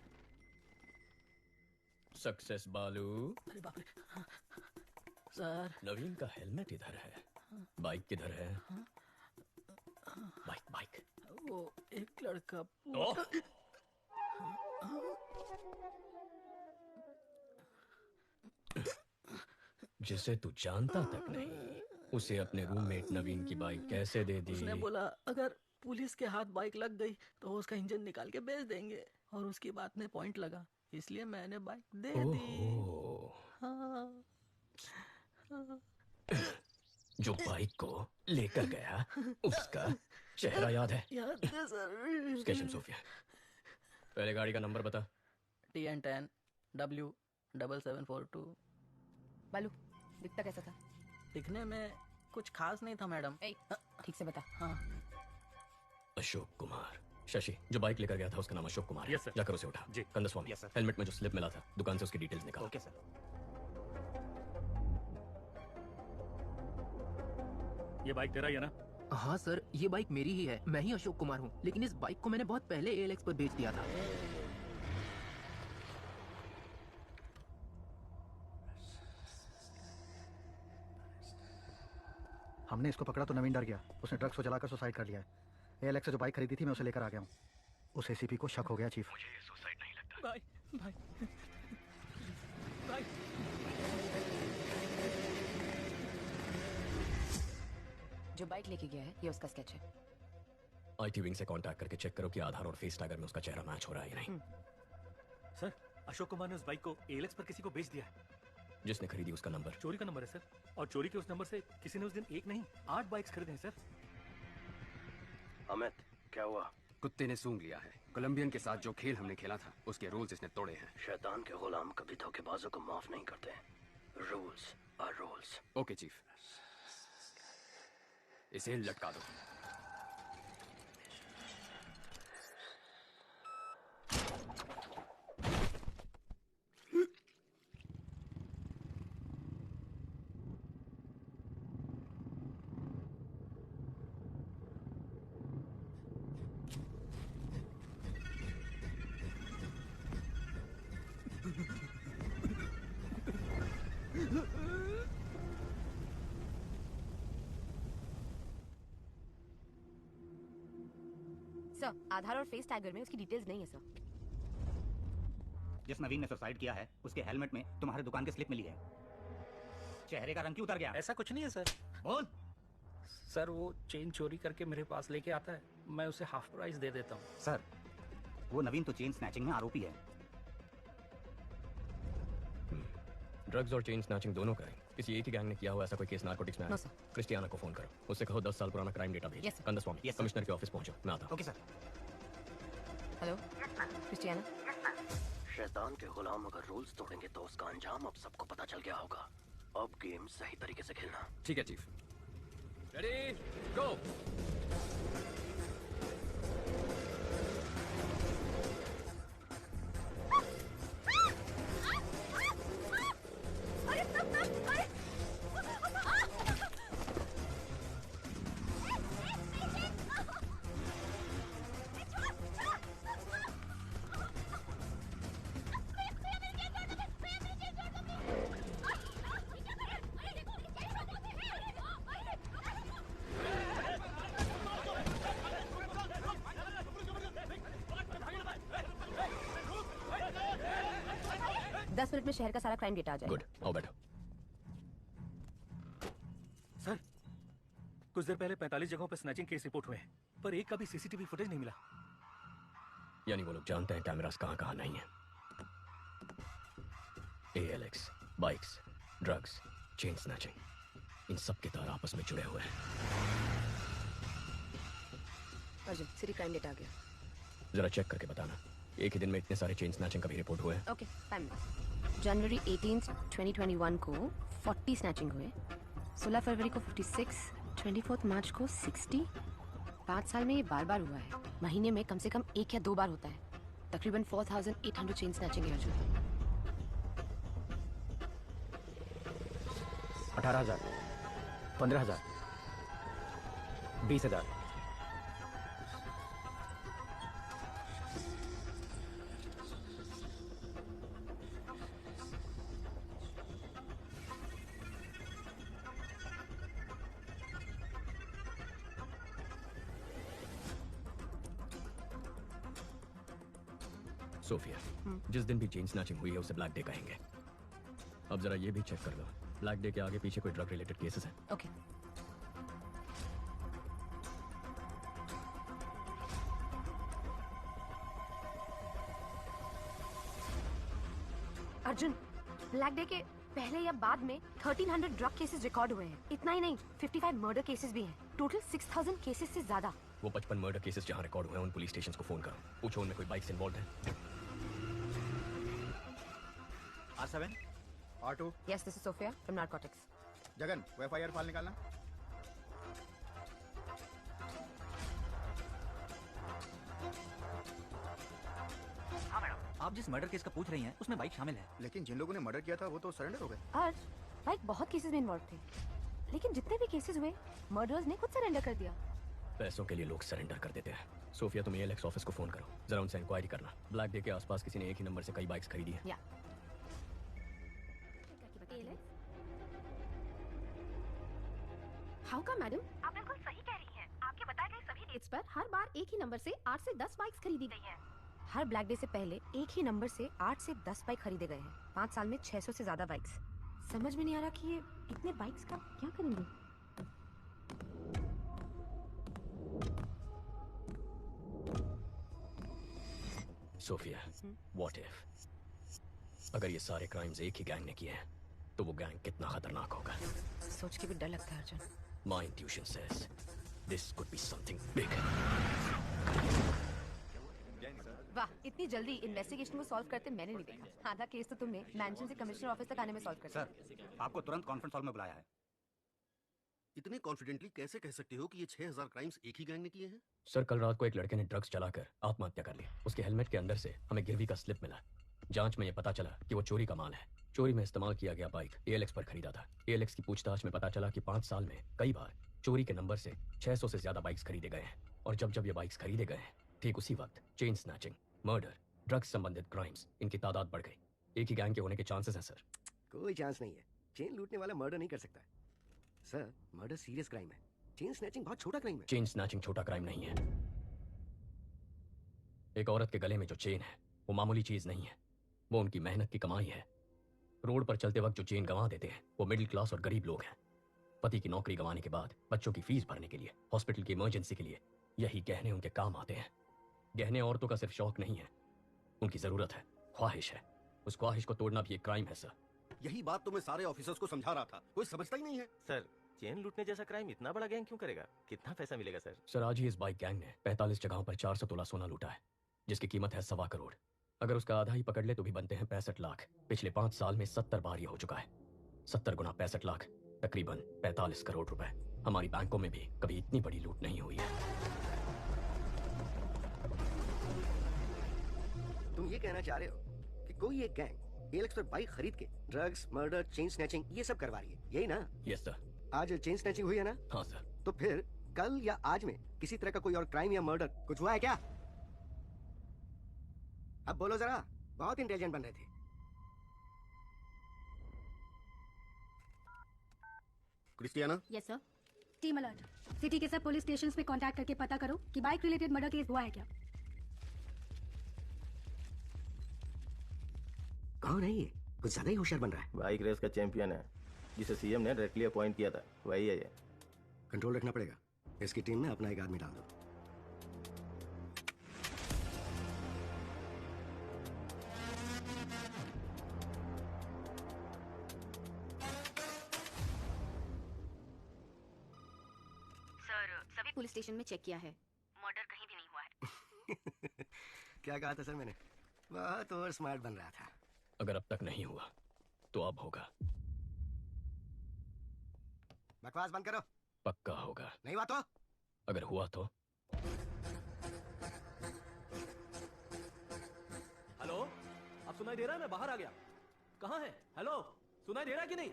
सक्सेस बालू। अरे बाप रे। सर। नवीन का हेलमेट इधर है, बाइक किधर है? Bike bike. वो एक लड़का। जिसे तू जानता तक नहीं, उसे अपने रूममेट नवीन की बाइक कैसे दे दी? उसने बोला अगर पुलिस के हाथ बाइक लग गई तो उसका इंजन निकाल के बेच देंगे, और उसकी बात में पॉइंट लगा, इसलिए मैंने बाइक दे दी। हाँ। जो बाइक को लेकर गया उसका चेहरा याद है? याद है सर। स्केचम सोफिया, पहले गाड़ी का नंबर बता। TN10 W7742। बालू, दिखता कैसा था? दिखने में कुछ खास नहीं था मैडम। ठीक से बता। हाँ। अशोक कुमार। शशि, जो बाइक लेकर गया था उसका नाम अशोक कुमार है। Yes sir. जाकर उसे उठा। जी। कंदस्वामी, हेलमेट में जो स्लिप मिला था दुकान से उसकी डिटेल्स निकाल। Okay sir. ये बाइक तेरा ही है ना? हाँ सर, ये बाइक मेरी ही है, मैं ही अशोक कुमार हूँ, लेकिन इस बाइक को मैंने बहुत पहले ALX पर बेच दिया था। हमने इसको पकड़ा तो नवीन डर गया, उसने ड्रग्स को जलाकर सुसाइड कर लिया है। ALX से जो बाइक खरीदी थी मैं उसे लेकर आ गया हूँ। उस ACP को शक हो गया चीफ। मुझे ये सुसाइड नहीं लगता। भाई भाई भाई। जो बाइक लेके गया है ये उसका स्केच है। IT विंग से कांटेक्ट करके चेक करो कि आधार और फेस टैगर में उसका चेहरा मैच हो रहा है या नहीं। सर, अशोक कुमार ने उस बाइक को ALX पर किसी को बेच दिया है। जिसने खरीदी उसका नंबर? चोरी का नंबर है सर, और चोरी के उस नंबर से किसी ने उस दिन एक नहीं 8 बाइक्स खरीदे हैं सर। अमित, क्या हुआ? कुत्ते ने सूंघ लिया है। कोलंबियन के साथ जो खेल हमने खेला था उसके रूल्स इसने तोड़े हैं। शैतान के गुलाम कभी धोखेबाजों को माफ नहीं करते। Rules are rules. Okay chief, इसे लटका दो। सर, आधार और फेस टैगर में उसकी डिटेल्स नहीं है सर। जिस नवीन ने सुसाइड किया है उसके हेलमेट में तुम्हारे दुकान की स्लिप मिली है। चेहरे का रंग क्यों उतर गया? ऐसा कुछ नहीं है सर। बोल। सर वो चेन चोरी करके मेरे पास लेके आता है, मैं उसे हाफ प्राइस दे देता हूँ। सर वो नवीन तो चेन स्नैचिंग में आरोपी है। ड्रग्स और चेन स्नैचिंग दोनों का है। किसी एक ही गैंग ने किया हुआ ऐसा कोई केस नार्कोटिक्स में नो है? क्रिस्टियाना को फोन करो, उससे कहो 10 साल पुराना क्राइम डेटा भेज। कंदस्वामी, कमिश्नर के ऑफिस पहुंचो, मैं आता हूं। Okay sir. Hello Christiana. शैतान के गुलाम अगर रूल्स तोड़ेंगे तो उसका अंजाम अब सबको पता चल गया होगा। अब गेम सही तरीके से खेलना। ठीक है चीफ। रेडी गो। दस मिनट में शहर का सारा क्राइम डेटा आ जाएगा। गुड, आओ बैठो। सर, कुछ देर पहले 45 जगहों पर स्नैचिंग केस रिपोर्ट हुए हैं, पर एक का भी सीसीटीवी फुटेज नहीं मिला। यानी वो लोग जानते हैं कैमरास कहां कहां नहीं है। ALX, bikes, drugs, chain snatching, इन सब के तार आपस में जुड़े हुए हैं। अर्जुन, सिटी क्राइम डेटा आ गया। जरा चेक करके बताना, एक ही दिन में इतने सारे चेन स्नैचिंग का भी रिपोर्ट हुए हैं। Okay, 5 minutes. जनवरी 18, 2021 को 40 स्नैचिंग हुए, 16 फरवरी को 56, 24 मार्च को 60। 5 साल में ये बार बार हुआ है। महीने में कम से कम 1 या 2 बार होता है। तकरीबन 4800 चेन स्नैचिंग है अर्जुन। 18,000, 15,000, 20,000। सोफिया, जिस दिन भी चेन स्नैचिंग हुई है उसे ब्लैक डे कहेंगे। अब जरा ये भी चेक कर लो, ब्लैक डे के आगे पीछे कोई ड्रग रिलेटेड केसेस हैं? ओके। अर्जुन, ब्लैक डे के पहले या बाद में 1300 ड्रग केसेस रिकॉर्ड हुए हैं। इतना ही नहीं, 55 मर्डर केसेस भी हैं। टोटल 6000 केसेस से ज्यादा। वो 55 मर्डर केसेस जहां रिकॉर्ड हुए हैं उन पुलिस स्टेशंस को फोन करो, पूछो उनमें कोई बाइक्स इन्वॉल्व है। R7, R2। Yes, this is Sophia from Narcotics. Jagan, वो FIR फाइल निकालना। हाँ मैडम, आप जिस मर्डर केस का पूछ रही हैं उसमें बाइक शामिल है। लेकिन जिन लोगों ने मर्डर किया था वो तो सरेंडर हो गए। आज बाइक बहुत केसेस में इन्वॉल्व थे, लेकिन जितने भी केसेस हुए मर्डरर्स ने खुद सरेंडर कर दिया। पैसों के लिए लोग सरेंडर कर देते हैं। सोफिया, तुम ALX ऑफिस को फोन करो, जरा उनसे इंक्वायरी करना। ब्लैक डे के आसपास किसी ने एक ही नंबर से कई बाइक्स खरीदी है। हाउ का मैडम? आप बिल्कुल सही कह रही हैं। आपके बताए गए सभी डेट्स पर हर बार एक ही नंबर से 8 से 10 बाइक्स खरीदी गई हैं। हर ब्लैक डे से पहले एक ही नंबर से 8 से 10 बाइक खरीदे गए हैं। 5 साल में 600 से ज्यादा बाइक्स। समझ में नहीं आ रहा कि ये इतने बाइक्स का क्या करेंगे। सोफिया, व्हाट इफ अगर ये सारे क्राइम्स एक ही गैंग ने किए हैं तो वो गैंग कितना खतरनाक होगा। सोच के भी डर लगता है Arjun. My intuition says this could be something big. वाह, इतनी जल्दी इन्वेस्टिगेशन को सॉल्व करते मैंने नहीं देखा। आधा केस तो तुमने मैंशन से कमिश्नर ऑफिस तक आने में सॉल्व कर दिया। सर, आपको तुरंत कॉन्फ्रेंस हॉल में बुलाया है। इतने कॉन्फिडेंटली कैसे कह सकते हो कि ये 6000 क्राइम्स एक ही गैंग ने किए हैं? सर, कल रात को एक लड़के ने ड्रग्स चलाकर आत्महत्या कर ली। उसके हेलमेट के अंदर से हमें गिरवी का स्लिप मिला। जांच में ये पता चला कि वो चोरी का माल है। चोरी में इस्तेमाल किया गया बाइक ALX पर खरीदा था। ALX की पूछताछ में पता चला कि 5 साल में कई बार चोरी के नंबर से 600 से ज्यादा बाइक्स खरीदे गए हैं। और जब ये बाइक्स खरीदे गए हैं, ठीक उसी वक्त चेन स्नैचिंग, मर्डर, ड्रग्स संबंधित क्राइम्स, इनकी तादाद बढ़ गई। एक ही गैंग के होने के चांसेस हैं सर। कोई चांस नहीं है। चेन लूटने वाला मर्डर नहीं कर सकता। सर, मर्डर सीरियस क्राइम है। चेन स्नैचिंग बहुत छोटा क्राइम है। चेन स्नैचिंग छोटा क्राइम नहीं है। एक औरत के गले में जो चेन है वो मामूली चीज नहीं है, वो उनकी मेहनत की कमाई है। रोड पर चलते वक्त जो चेन गंवा देते हैं वो मिडिल क्लास और गरीब लोग हैं। पति की नौकरी गंवाने के बाद बच्चों की फीस भरने के लिए, हॉस्पिटल की इमरजेंसी के लिए यही गहने उनके काम आते हैं। गहने औरतों का सिर्फ शौक नहीं है, उनकी जरूरत है, ख्वाहिश है। उस ख्वाहिश को तोड़ना भी एक क्राइम है सर। यही बात तो मैं सारे ऑफिसर्स को समझा रहा था, कोई समझता ही नहीं है। सर, चेन लूटने जैसा क्राइम इतना बड़ा गैंग क्यों करेगा? कितना पैसा मिलेगा सर? सर, आज ही इस बाइक गैंग ने 45 जगहों पर 400 तोला सोना लूटा है, जिसकी कीमत है 1.25 करोड़। अगर उसका आधा ही पकड़ ले तो भी बनते हैं 65 लाख। पिछले 5 साल में 70 बार ये हो चुका है। 70 गुना 65 लाख, तकरीबन 45 करोड़ रुपए। हमारी बैंकों में भी कभी इतनी बड़ी लूट नहीं हुई है। तुम ये कहना चाह रहे हो कि कोई एक गैंग ALX पर बाइक खरीद के ड्रग्स, मर्डर, चेन स्नैचिंग ये सब करवा रही है, यही ना? Yes sir. आज चेन स्नैचिंग हुई है ना? हाँ सर। तो फिर कल या आज में किसी तरह का कोई और क्राइम या मर्डर कुछ हुआ है क्या? अब बोलो जरा, बहुत इंटेलिजेंट बन रहे थे। Christiana? Yes sir. Team alert. City के सब पुलिस स्टेशंस पे कांटेक्ट करके पता करो कि बाइक रिलेटेड मर्डर केस हुआ है क्या। कौन है ये? कुछ ज्यादा ही होशियार बन रहा है। बाइक रेस का चैंपियन है, जिसे सीएम ने डायरेक्टली अपॉइंट किया था, वही है ये। कंट्रोल रखना पड़ेगा। इसकी टीम में अपना एक आदमी डाल दो। सभी पुलिस स्टेशन में चेक किया है, मर्डर कहीं भी नहीं हुआ है। क्या कहा था सर मैंने? बहुत और स्मार्ट बन रहा था। अगर अब तक नहीं हुआ तो अब होगा। बकवास बंद करो। पक्का होगा। नहीं हुआ तो? अगर हुआ तो? हेलो, अब सुनाई दे रहा है? मैं बाहर आ गया। कहाँ है? हेलो, सुनाई दे रहा है कि नहीं?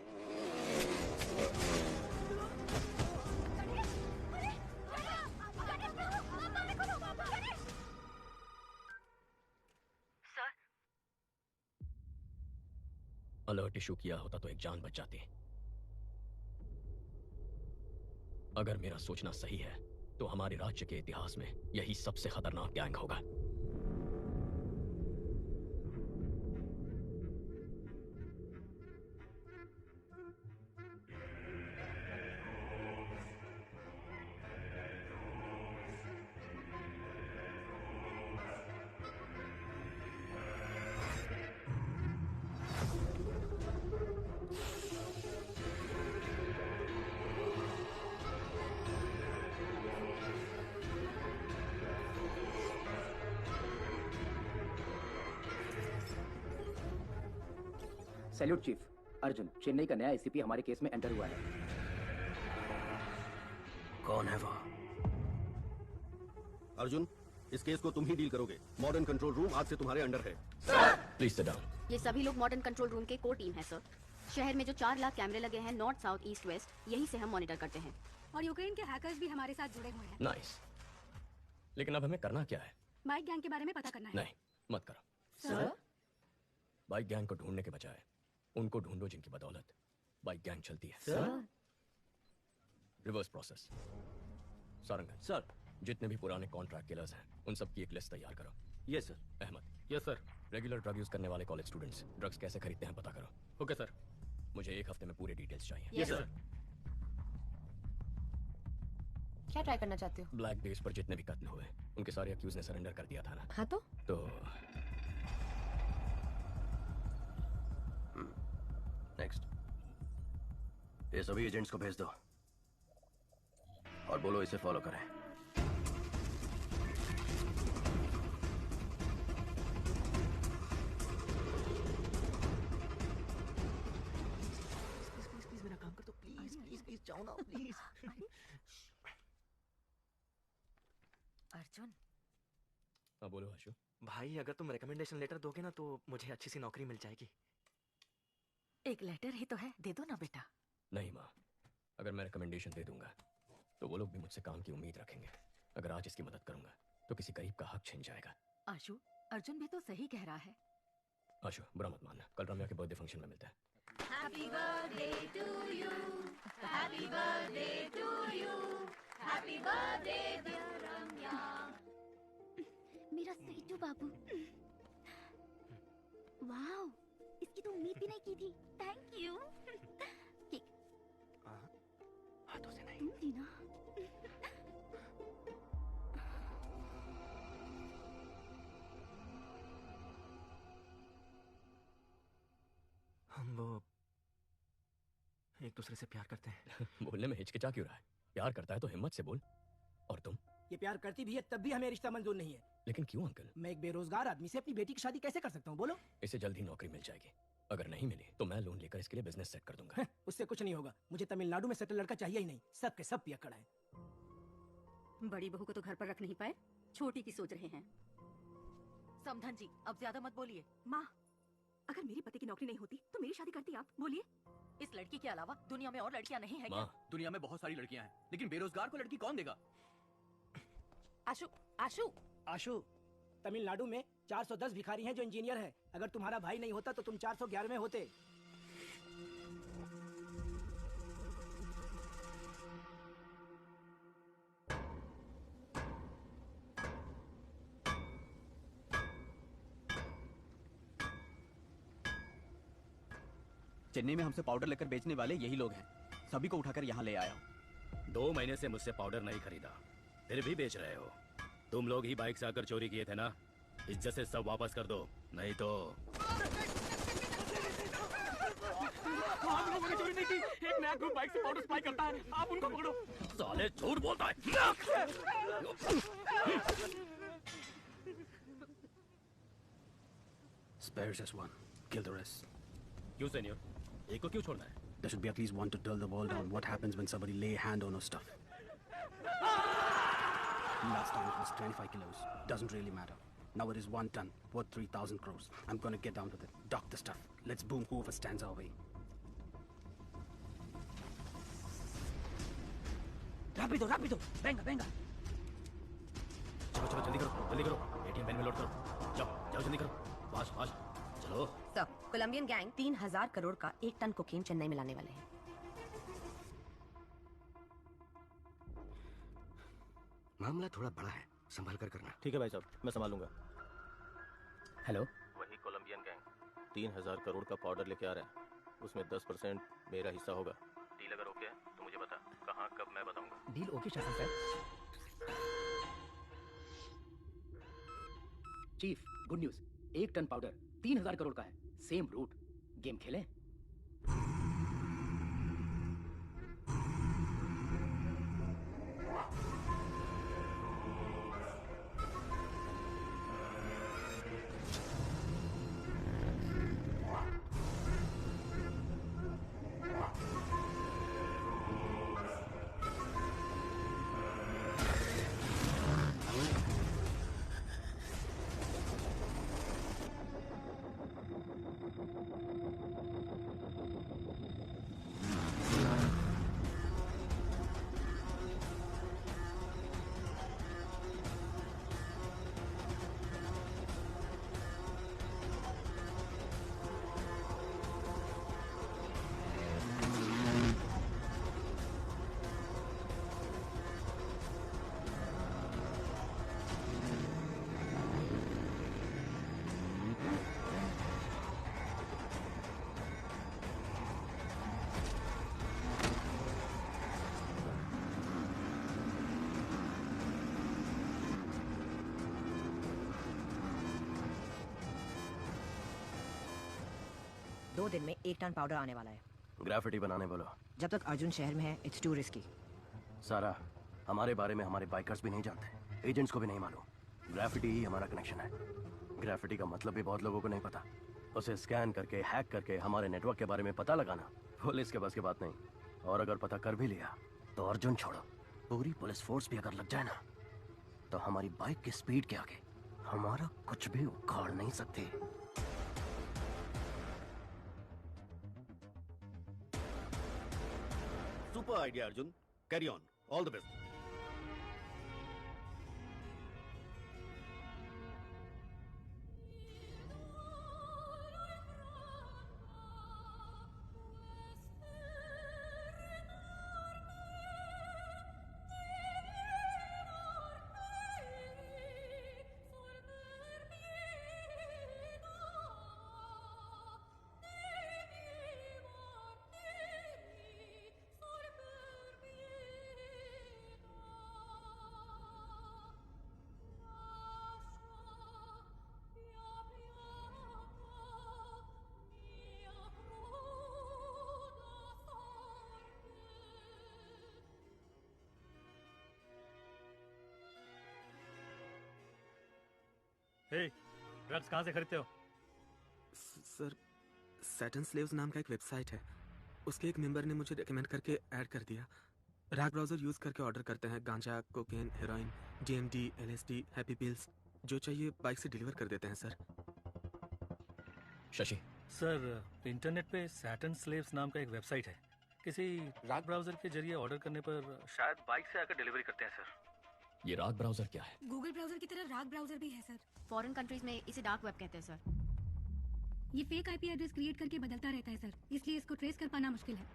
अलर्ट इशू किया होता तो एक जान बच जाती। अगर मेरा सोचना सही है तो हमारे राज्य के इतिहास में यही सबसे खतरनाक गैंग होगा। Salute chief. अर्जुन, चेन्नई का नया ACP हमारे केस में एंटर हुआ है। कौन है वो? अर्जुन, इस केस को तुम ही डील करोगे। मॉडर्न कंट्रोल रूम आज से तुम्हारे अंडर है। Please sit down. ये सभी लोग मॉडर्न कंट्रोल रूम के कोर टीम है सर। शहर में जो 4 लाख कैमरे लगे हैं नॉर्थ, साउथ, ईस्ट, वेस्ट, यही से हम मॉनिटर करते हैं। और यूक्रेन के हैकर्स भी हमारे साथ जुड़े हुए हैं। नाइस। लेकिन अब हमें करना क्या है? बाइक गैंग के बारे में पता करना है। नहीं, मत करो सर। बाइक गैंग को ढूंढने के बजाय उनको ढूंढो जिनकी बदौलत बाइक गैंग चलती है। Sir. Reverse process. Sarangan sir, जितने भी पुराने कॉन्ट्रैक्ट किलर्स हैं उन सब की एक लिस्ट तैयार करो। Yes sir. Ahmed. Yes sir. Regular drug use करने वाले कॉलेज स्टूडेंट्स ड्रग्स कैसे खरीदते हैं पता करो। Okay sir. मुझे 1 हफ्ते में पूरे डिटेल्स चाहिए। Yes sir. क्या ट्राई करना चाहते हो? ब्लैक बेस पर जितने भी कत्ल हुए उनके सारे अक्यूज ने सरेंडर कर दिया था ना। हाँ तो नेक्स्ट। ये सभी एजेंट्स को भेज दो और बोलो इसे फॉलो करें। प्लीज जाओ ना प्लीज। अर्जुन। हाँ बोलो आशु। भाई अगर तुम रिकमेंडेशन लेटर दोगे ना तो मुझे अच्छी सी नौकरी मिल जाएगी। एक लेटर ही तो है, दे दो ना बेटा। नहीं माँ, अगर मैं रिकमेंडेशन दे दूंगा तो वो लोग भी मुझसे काम की उम्मीद रखेंगे। अगर आज इसकी मदद करूंगा तो किसी गरीब का हक छिन जाएगा। आशु, अर्जुन भी तो सही कह रहा है। आशु बुरा मत मानना, कल रम्या के बर्थडे फंक्शन में मिलता है। Happy birthday to you. Happy birthday to you. Happy birthday dear Ramya. मेरा सीटू बाबू। वाओ, इसकी तो उम्मीद भी नहीं की थी। Thank you. केक। हाथों से नहीं। तुम थी ना। हम वो एक दूसरे से प्यार करते हैं। बोलने में हिचकिचा क्यों रहा है? प्यार करता है तो हिम्मत से बोल। और तुम? ये प्यार करती भी है तब भी हमें रिश्ता मंजूर नहीं है। लेकिन क्यों अंकल? मैं एक बेरोजगार आदमी से अपनी बेटी की शादी कैसे कर सकता हूँ बोलो? इसे जल्द ही नौकरी मिल जाएगी। अगर नहीं मिली तो मैं लोन लेकर इसके लिए बिजनेस सेट कर दूंगा। उससे कुछ नहीं होगा। मुझे तमिलनाडु में सेटल लड़का चाहिए ही नहीं। सब के सब पियक्कड़ है। बड़ी बहू को तो घर पर रख नहीं पाए, छोटी की सोच रहे हैं। समधन जी, अब ज्यादा मत बोलिए। माँ, अगर मेरे पति की नौकरी नहीं होती तो मेरी शादी करती आप? बोलिए। इस लड़की के अलावा दुनिया में और लड़कियां नहीं है क्या? दुनिया में बहुत सारी लड़कियां हैं, लेकिन बेरोजगार को लड़की कौन देगा? आशु, आशु, आशु, तमिलनाडु में 410 भिखारी हैं जो इंजीनियर हैं। अगर तुम्हारा भाई नहीं होता तो तुम 411 में होते। चेन्नई में हमसे पाउडर लेकर बेचने वाले यही लोग हैं। सभी को उठाकर यहाँ ले आया हूँ। 2 महीने से मुझसे पाउडर नहीं खरीदा, फिर भी बेच रहे हो। तुम लोग ही बाइक से आकर चोरी किए थे ना? इज्जत से सब वापस कर दो, नहीं तो। आप लोगों ने चोरी नहीं की। एक नया ग्रुप बाइक से पाउडर सप्लाई करता है, आप उनको पकड़ो। साले झूठ बोलता है। Spare just one. Kill the rest. क्यों सीनियर? एक को क्यों छोड़ना है? There should be at least one to tell the world on what happens when somebody lay hand on our stuff. Last time it was 25 kilos. Doesn't really matter. Now it is 1 ton, worth 3,000 crores. I'm gonna get down with it. Dock the stuff. Let's boom whoever stands our way. Rápido, rápido. Venga, venga. चलो चलो जल्दी करो, जल्दी करो। ATM pen में load करो। जाओ जाओ जल्दी करो। फास्ट फास्ट चलो। सर, कोलंबियन गैंग 3000 करोड़ का 1 टन कोकेन चेन्नई में लाने वाले हैं। मामला थोड़ा बड़ा है, संभाल कर करना। ठीक है भाई साहब, मैं संभाल लूंगा। हेलो, वही कोलंबियन गैंग 3000 करोड़ का पाउडर लेके आ रहा है। उसमें 10% मेरा हिस्सा होगा। डील अगर ओके है तो मुझे बता, कहाँ कब मैं बताऊंगा। डील ओके शासन sir. Chief, good news. 1 ton powder 3000 crore का है। Same root. गेम खेलें? दो दिन में 1 टन पाउडर आने वाला है। ग्राफिटी बनाने बोलो। जब तक अर्जुन शहर में है, इट्स टू रिस्की। सारा, हमारे बारे में हमारे बाइकर्स भी नहीं जानते, एजेंट्स को भी नहीं मालूम। ग्राफिटी ही हमारा कनेक्शन है। ग्राफिटी का मतलब भी बहुत लोगों को नहीं पता। उसे स्कैन करके, हैक करके हमारे नेटवर्क के बारे में पता लगाना पुलिस के बस की बात नहीं। और अगर पता कर भी लिया तो अर्जुन छोड़ो, पूरी पुलिस फोर्स भी अगर लग जाए ना, तो हमारी बाइक की स्पीड के आगे हमारा कुछ भी उखाड़ नहीं सकती। Super idea Arjun, carry on, all the best. Drugs कहाँ से खरीदते हो? सर, सैटन स्लेव्स नाम का एक वेबसाइट है, उसके एक मेंबर ने मुझे रेकमेंड करके ऐड कर दिया। रैग ब्राउजर यूज करके ऑर्डर करते हैं, गांजा, cocaine, heroin, DMD, LSD, happy pills, जो चाहिए बाइक से डिलीवर कर देते हैं सर। शशि सर, इंटरनेट पे सैटन स्लेव्स नाम का एक वेबसाइट है, किसी राग ब्राउजर के जरिए ऑर्डर करने पर शायद बाइक से आकर डिलीवरी करते हैं सर। ये राग ब्राउजर क्या है? गूगल ब्राउजर की तरह राग ब्राउजर भी है सर। फॉरेन कंट्रीज में इसे डार्क वेब कहते हैं सर। ये फेक IP एड्रेस क्रिएट करके बदलता रहता है सर, इसलिए इसको ट्रेस कर पाना मुश्किल है।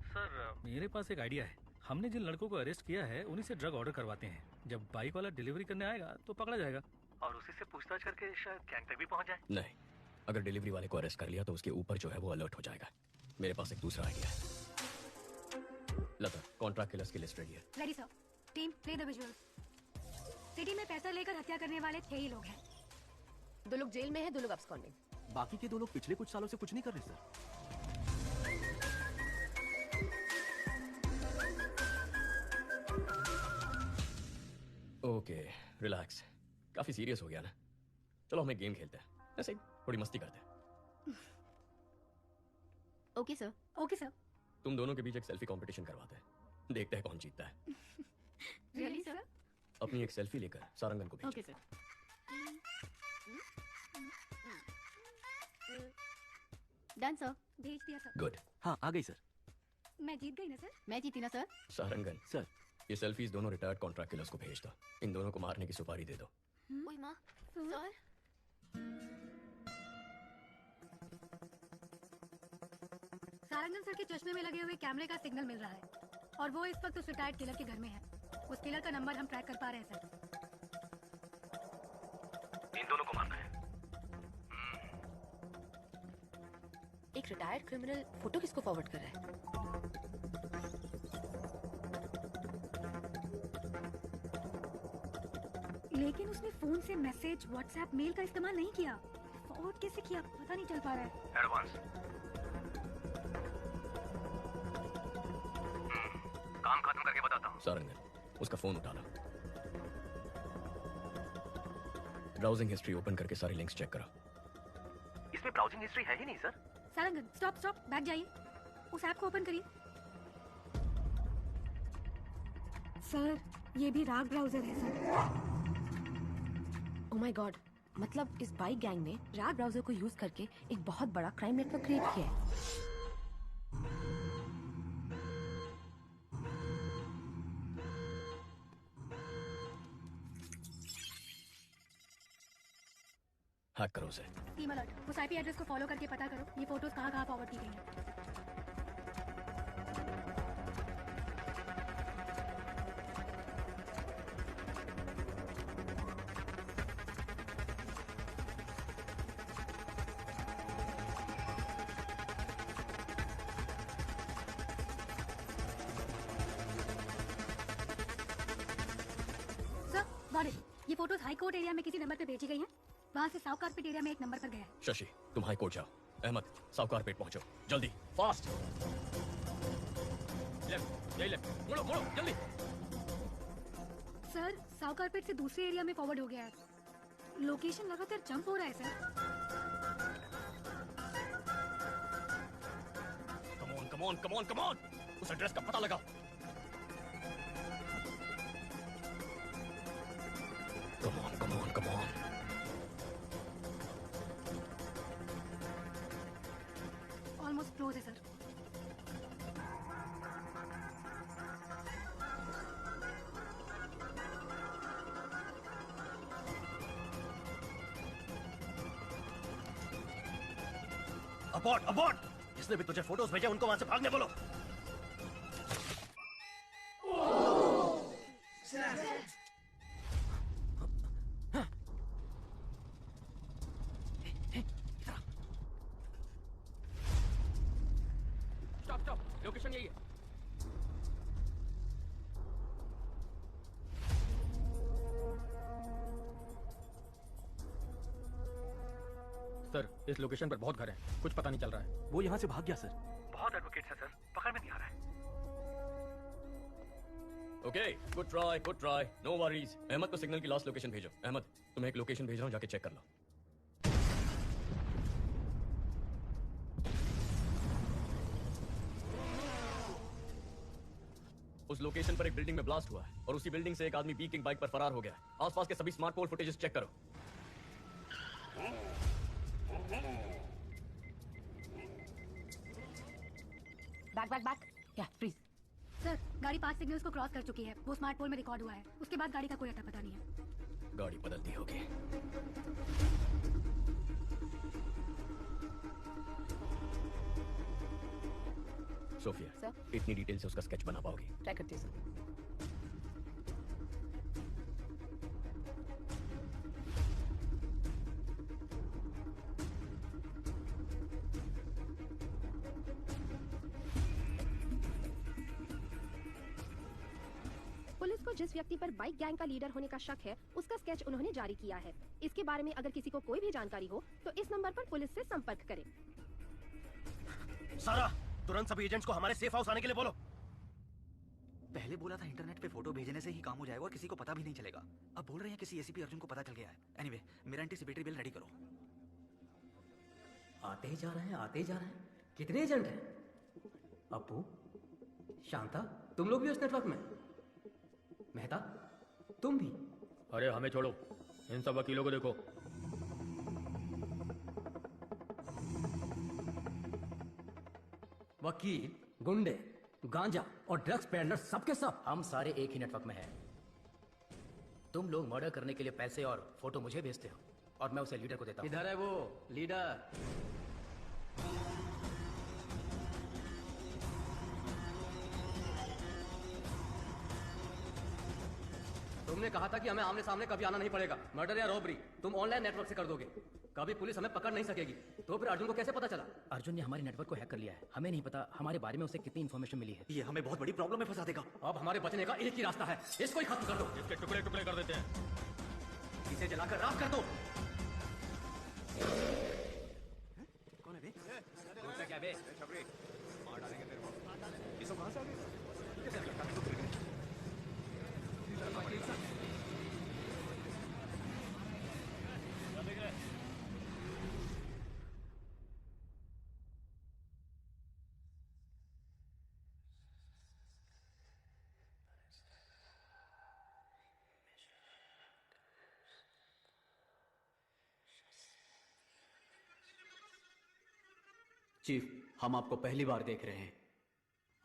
सर, मेरे पास एक आइडिया है। हमने जिन लड़कों को अरेस्ट किया है उन्हीं से ड्रग ऑर्डर करवाते हैं। जब बाइक वाला डिलीवरी करने आएगा तो पकड़ा जाएगा और उसी से पूछताछ करके शायद गैंग तक भी पहुंच जाए। नहीं, अगर डिलीवरी वाले को अरेस्ट कर लिया तो उसके ऊपर जो है वो अलर्ट हो जाएगा। मेरे पास एक दूसरा आइडिया है। लता, कॉन्ट्रैक्ट किलर्स की लिस्ट रेडी है। Ready sir. Team, play the visuals. City में पैसा लेकर हत्या करने वाले 6 ही लोग हैं। 2 लोग जेल में हैं, 2 लोग अब्सकॉन्डिंग। बाकी के 2 लोग पिछले कुछ सालों से कुछ नहीं कर रहे सर। Okay, relax. काफी सीरियस हो गया ना? चलो हम एक गेम खेलते हैं, ऐसे ही थोड़ी मस्ती करते हैं। Okay sir. Okay sir. तुम दोनों के बीच एक सेल्फी कंपटीशन करवाते हैं, देखते हैं कौन जीतता है। Really sir? अपनी एक सेल्फी लेकर सारंगन को भेजो। Okay sir. Done sir. भेज दिया सर। गुड। हाँ, आ गई सर। मैं जीत गई ना सर? मैं जीती ना सर? सारंगन सर, ये सेल्फीज दोनों रिटायर्ड कॉन्ट्रैक्ट किलर्स को भेज दो। इन दोनों को मारने की सुपारी दे दो। ओए माँ, सर। सारंगन सर के चश्मे में लगे हुए कैमरे का सिग्नल मिल रहा है और वो इस वक्त उस रिटायर्ड किलर के घर में है। उस किलर का नंबर हम ट्रैक कर पा रहे हैं सर। इन दोनों को मारना है। एक रिटायर्ड क्रिमिनल फोटो किसको फॉरवर्ड कर रहा है? लेकिन उसने फोन से मैसेज, व्हाट्सएप, मेल का इस्तेमाल नहीं किया। फॉरवर्ड कैसे किया पता नहीं चल पा रहा है। एडवांस। काम खत्म करके बताता हूँ। सारंगन, उसका फोन उठा लो। ब्राउजिंग हिस्ट्री ओपन करके सारी लिंक्स चेक करो। इसमें ब्राउजिंग हिस्ट्री है ही नहीं सर। सारंगन, स्टॉप, बैक जाइए। उस ऐप को ओपन करिए। सर, ये भी राग ब्राउजर है सर। ओह माय गॉड, मतलब इस बाइक गैंग ने राग ब्राउजर को यूज करके एक बहुत बड़ा क्राइम नेटवर्क क्रिएट किया है। हैक करो उसे। टीम अलर्ट, उस IP एड्रेस को फॉलो करके पता करो ये फोटोज कहाँ फॉरवर्ड की गई हैं। Sir, got it. ये फोटोज हाई कोर्ट एरिया में किसी नंबर पे भेजी गई हैं। वहाँ से साउथ कारपेट एरिया में एक नंबर पर गया है। शशि, तुम हाई कोर्ट जाओ। अहमद, साउथ कारपेट पहुंचो, जल्दी, फास्ट। लेफ्ट, यही लेफ्ट, मुड़ो मुड़ो जल्दी। सर, साउथ कारपेट से दूसरे एरिया में फॉरवर्ड हो गया है। लोकेशन लगातार जंप हो रहा है sir. Come on come on come on come on, उस एड्रेस का पता लगाओ। Come on come on come on. Almost close है सर। अबॉर्ट अबॉर्ट, जिसने भी तुझे फोटोज भेजे उनको वहां से भागने बोलो। स्टॉप स्टॉप, लोकेशन यही है। सर, इस लोकेशन पर बहुत घर हैं, कुछ पता नहीं चल रहा है। वो यहाँ से भाग गया सर। बहुत एडवोकेट्स हैं सर, पकड़ में नहीं आ रहा है। Okay, good try good try, no worries. Ahmed को सिग्नल की लास्ट लोकेशन भेजो। अहमद, तुम्हें एक लोकेशन भेज रहा हूँ, जाके चेक कर लो। उस लोकेशन पर एक बिल्डिंग में ब्लास्ट हुआ है और उसी बिल्डिंग से एक आदमी बी किंग बाइक पर फरार हो गया है। आसपास के सभी स्मार्टफोन फुटेजेस चेक करो। बैक बैक बैक, या फ्रीज। सर, गाड़ी 5 सिग्नल्स को क्रॉस कर चुकी है। वो स्मार्ट पोल में रिकॉर्ड हुआ है। उसके बाद गाड़ी का कोई अता पता नहीं है। गाड़ी बदलती होगी। Sophia, sir? इतनी डिटेल से उसका स्केच बना पाओगी? ट्राई करती हूँ सर। पुलिस को जिस व्यक्ति पर बाइक गैंग का लीडर होने का शक है, उसका स्केच उन्होंने जारी किया है। इसके बारे में अगर किसी को कोई भी जानकारी हो तो इस नंबर पर पुलिस से संपर्क करें। सारा, तुरंत सभी एजेंट्स को हमारे सेफ हाउस आने के लिए बोलो। पहले बोला था इंटरनेट पे फोटो भेजने से ही काम हो जाएगा और किसी को पता भी नहीं चलेगा। अब बोल रहे हैं किसी एसीपी अर्जुन को पता चल गया है। एनीवे, मेरा एंटीसिपेटरी बिल रेडी करो। आते ही जा रहे हैं, आते ही जा रहे हैं। कितने एजेंट हैं? अपू, शांता, तुम लोग भी उस नेटवर्क में? मेहता, तुम भी? अरे हमें छोड़ो, इन सब वकीलों को देखो। वकील, गुंडे, गांजा और ड्रग्स पेडलर सबके सब। हम सारे एक ही नेटवर्क में हैं। तुम लोग मर्डर करने के लिए पैसे और फोटो मुझे भेजते हो और मैं उसे लीडर को देता हूँ। इधर है वो लीडर। तुमने कहा था कि हमें आमने सामने कभी आना नहीं पड़ेगा। मर्डर या रॉबरी तुम ऑनलाइन नेटवर्क से कर दोगे। कभी पुलिस हमें पकड़ नहीं सकेगी। तो फिर अर्जुन को कैसे पता चला? अर्जुन ने हमारे नेटवर्क को हैक कर लिया है। हमें नहीं पता हमारे बारे में उसे कितनी इन्फॉर्मेशन मिली है। ये हमें बहुत बड़ी प्रॉब्लम में फंसा देगा। अब हमारे बचने का एक ही रास्ता है, इसको ही खत्म कर दो। इसके टुकड़े टुकड़े कर देते हैं। इसे जलाकर राख कर दो। कौन है बे? क्या बे? मार डालेंगे तेरे को। ये सब कहाँ से आ गए? कैसे लगता है? चीफ, हम आपको पहली बार देख रहे हैं।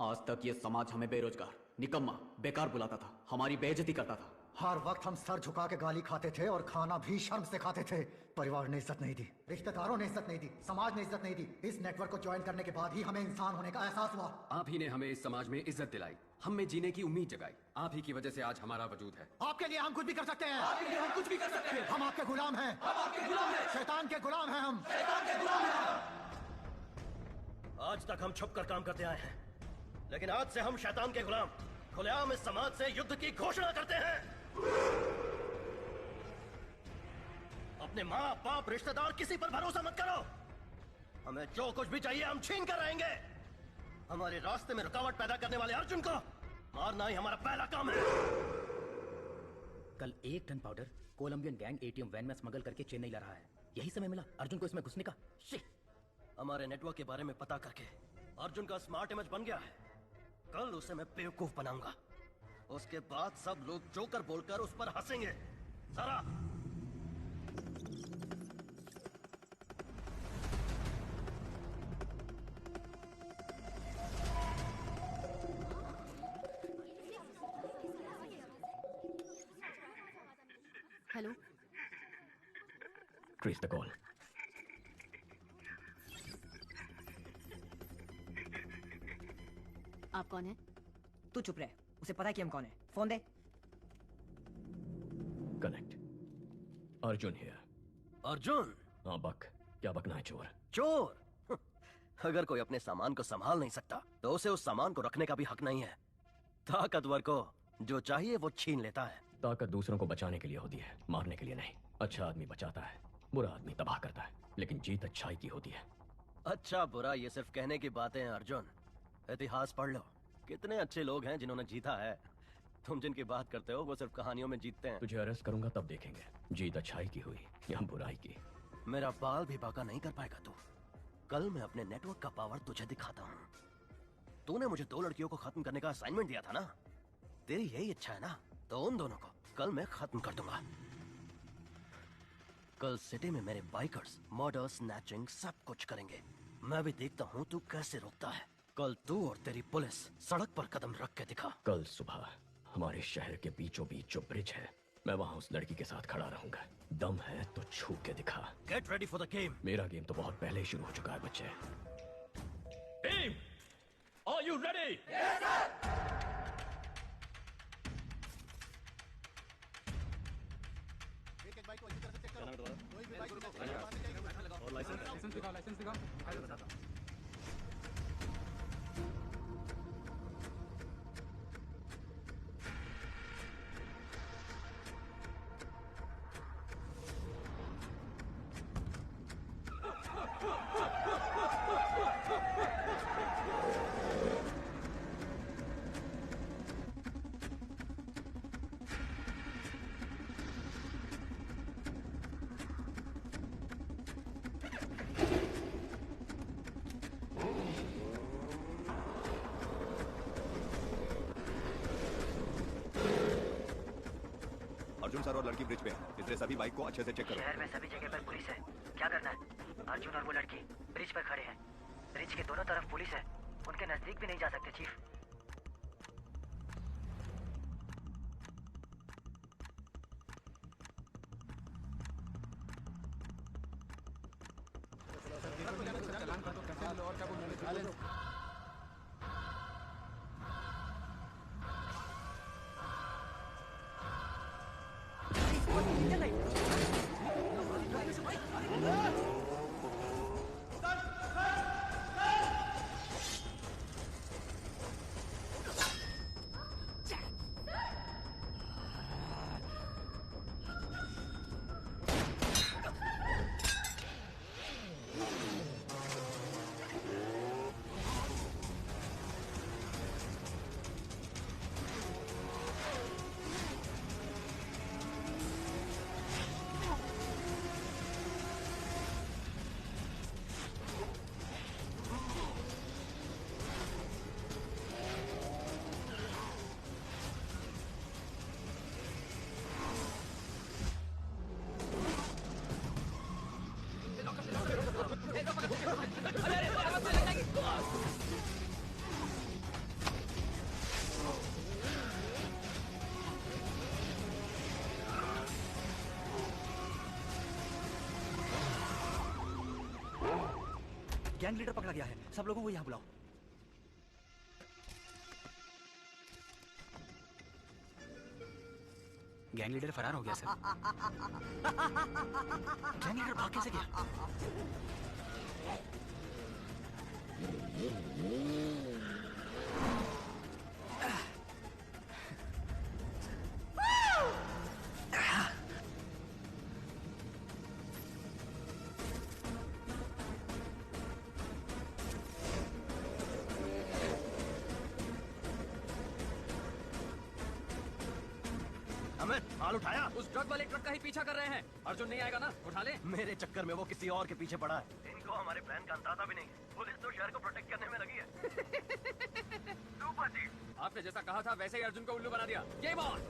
आज तक ये समाज हमें बेरोजगार, निकम्मा, बेकार बुलाता था, हमारी बेइज्जती करता था। हर वक्त हम सर झुका के गाली खाते थे और खाना भी शर्म से खाते थे। परिवार ने इज्जत नहीं दी, रिश्तेदारों ने इज्जत नहीं दी, समाज ने इज्जत नहीं दी। इस नेटवर्क को ज्वाइन करने के बाद ही हमें इंसान होने का एहसास हुआ। आप ही ने हमें इस समाज में इज्जत दिलाई, हम में जीने की उम्मीद जगाई। आप ही की वजह से आज हमारा वजूद है। आपके लिए हम कुछ भी कर सकते हैं। आपके लिए हम कुछ भी कर सकते हैं। हम आपके गुलाम हैं। हम आपके गुलाम हैं। शैतान के गुलाम हैं हम। शैतान के गुलाम हैं हम। आज तक हम छुप कर काम करते आए हैं, लेकिन आज से हम शैतान के गुलाम खुलेआम इस समाज से युद्ध की घोषणा करते हैं। अपने माँ बाप रिश्तेदार किसी पर भरोसा मत करो। हमें जो कुछ भी चाहिए हम छीन कर रहेंगे। हमारे रास्ते में रुकावट पैदा करने वाले अर्जुन को मारना ही हमारा पहला काम है। कल 1 ton powder Colombian gang ATM van में स्मगल करके चेन्नई ला रहा है। यही समय मिला अर्जुन को इसमें घुसने का। हमारे नेटवर्क के बारे में पता करके अर्जुन का स्मार्ट इमेज बन गया है। कल उसे मैं बेवकूफ बनाऊंगा। उसके बाद सब लोग जोकर बोलकर उस पर हंसेंगे। सारा हेलो, ट्रेस द कॉल। आप कौन है? तू चुप रहे, उसे पता है कि हम कौन है। Phone they. Connect. Arjun here. Arjun? हाँ बक। क्या बकना है चोर? चोर? अगर कोई अपने सामान को संभाल नहीं सकता तो उसे उस सामान को रखने का भी हक नहीं है। ताकतवर को जो चाहिए वो छीन लेता है। ताकत दूसरों को बचाने के लिए होती है, मारने के लिए नहीं। अच्छा आदमी बचाता है, बुरा आदमी तबाह करता है, लेकिन जीत अच्छाई की होती है। अच्छा बुरा ये सिर्फ कहने की बातें हैं अर्जुन। इतिहास पढ़ लो, कितने अच्छे लोग हैं जिन्होंने जीता है। तुम जिनकी बात करते हो वो सिर्फ कहानियों में जीतते हैं। तुझे अरेस्ट करूंगा तब देखेंगे जीत अच्छाई की हुई या बुराई की। मेरा बाल भी बाका नहीं कर पाएगा तू। कल मैं अपने नेटवर्क का पावर तुझे दिखाता हूँ। तूने मुझे 2 लड़कियों को खत्म करने का असाइनमेंट दिया था ना, तेरी यही इच्छा है ना, तो उन दोनों को कल मैं खत्म कर दूंगा। कल सिटी में मेरे बाइकर्स मर्डर, स्नैचिंग सब कुछ करेंगे। मैं भी देखता हूँ तू कैसे रोकता है। कल तू और तेरी पुलिस सड़क पर कदम रख के दिखा। कल सुबह हमारे शहर के बीचों बीच जो ब्रिज है, मैं वहाँ उस लड़की के साथ खड़ा रहूंगा। दम है तो छू के दिखा। Get ready for the game. मेरा गेम तो बहुत पहले ही शुरू हो चुका है बच्चे। Team, are you ready? और लाइसेंस दिखाओ, लाइसेंस दिखाओ। अर्जुन सर और लड़की ब्रिज पे हैं। इसलिए सभी बाइक को अच्छे से चेक करो। शहर में सभी जगह पर पुलिस है, क्या करना है? अर्जुन और वो लड़की ब्रिज पर खड़े हैं। ब्रिज के दोनों तरफ पुलिस है, उनके नजदीक भी नहीं जा सकते चीफ। गैंग लीडर पकड़ा गया है, सब लोगों को यहाँ बुलाओ। गैंग लीडर फरार हो गया सर। गैंग लीडर भाग कैसे गया? अमित, माल उठाया? उस ट्रक वाले ट्रक का ही पीछा कर रहे हैं। अर्जुन नहीं आएगा ना? उठा ले। मेरे चक्कर में वो किसी और के पीछे पड़ा है। इनको हमारे प्लान का अंदाजा भी नहीं। पुलिस तो शहर को प्रोटेक्ट करने में लगी है। सुपर जी। आपने जैसा कहा था वैसे ही अर्जुन को उल्लू बना दिया। Game on.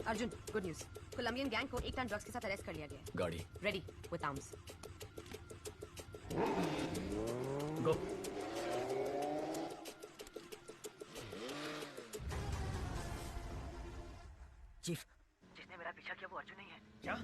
Arjun, good news. Colombian gang को 1 टन ड्रग्स के साथ अरेस्ट कर लिया गया है। गाड़ी ready with arms. Go. Chief, जिसने मेरा पीछा किया वो अर्जुन नहीं है। क्या?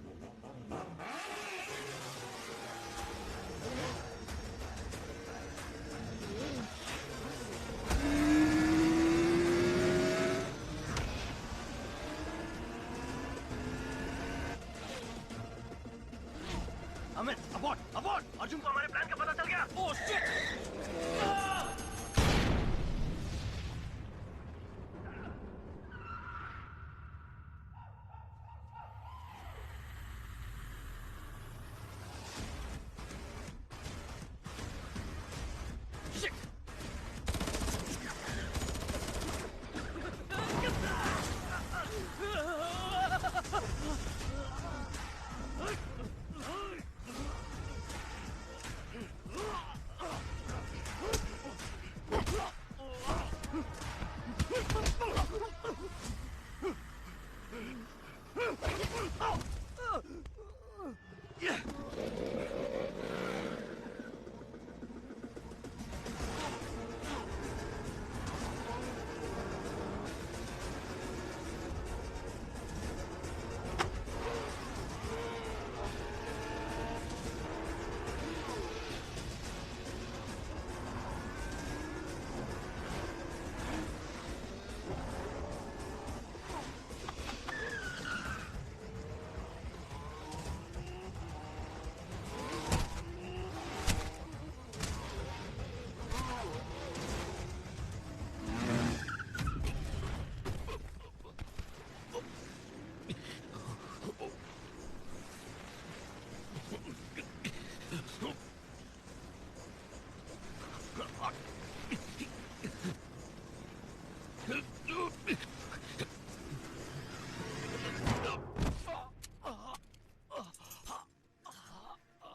Amit, abort, abort! अर्जुन को हमारे प्लान का पता चल गया। Oh shit!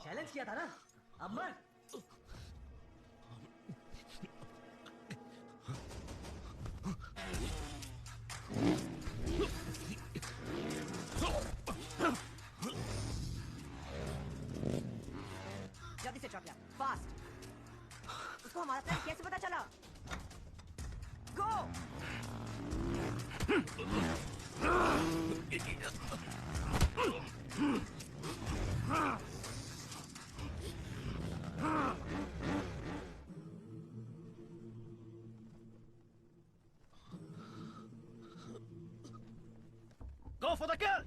चैलेंज किया था ना, अब मत। जल्दी से चौकिया, फास्ट। उसको हमारा प्लान कैसे पता चला? गो! Go for the kill!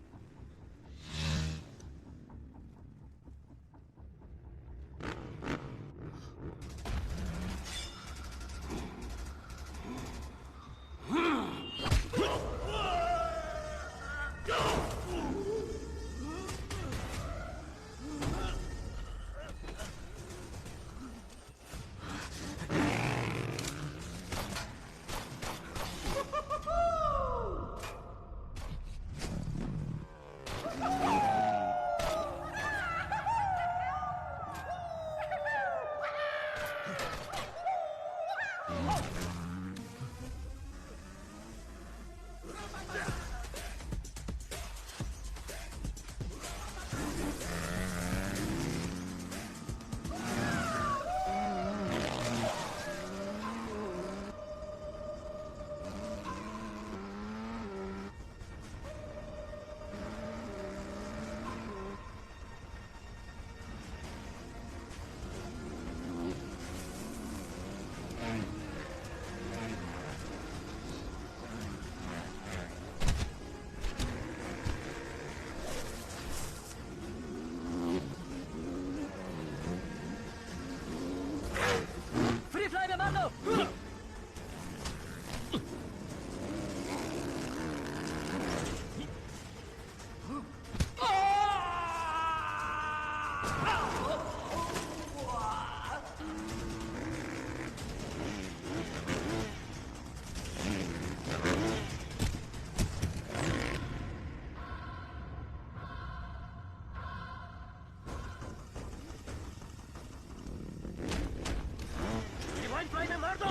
Divine fly में मार दो।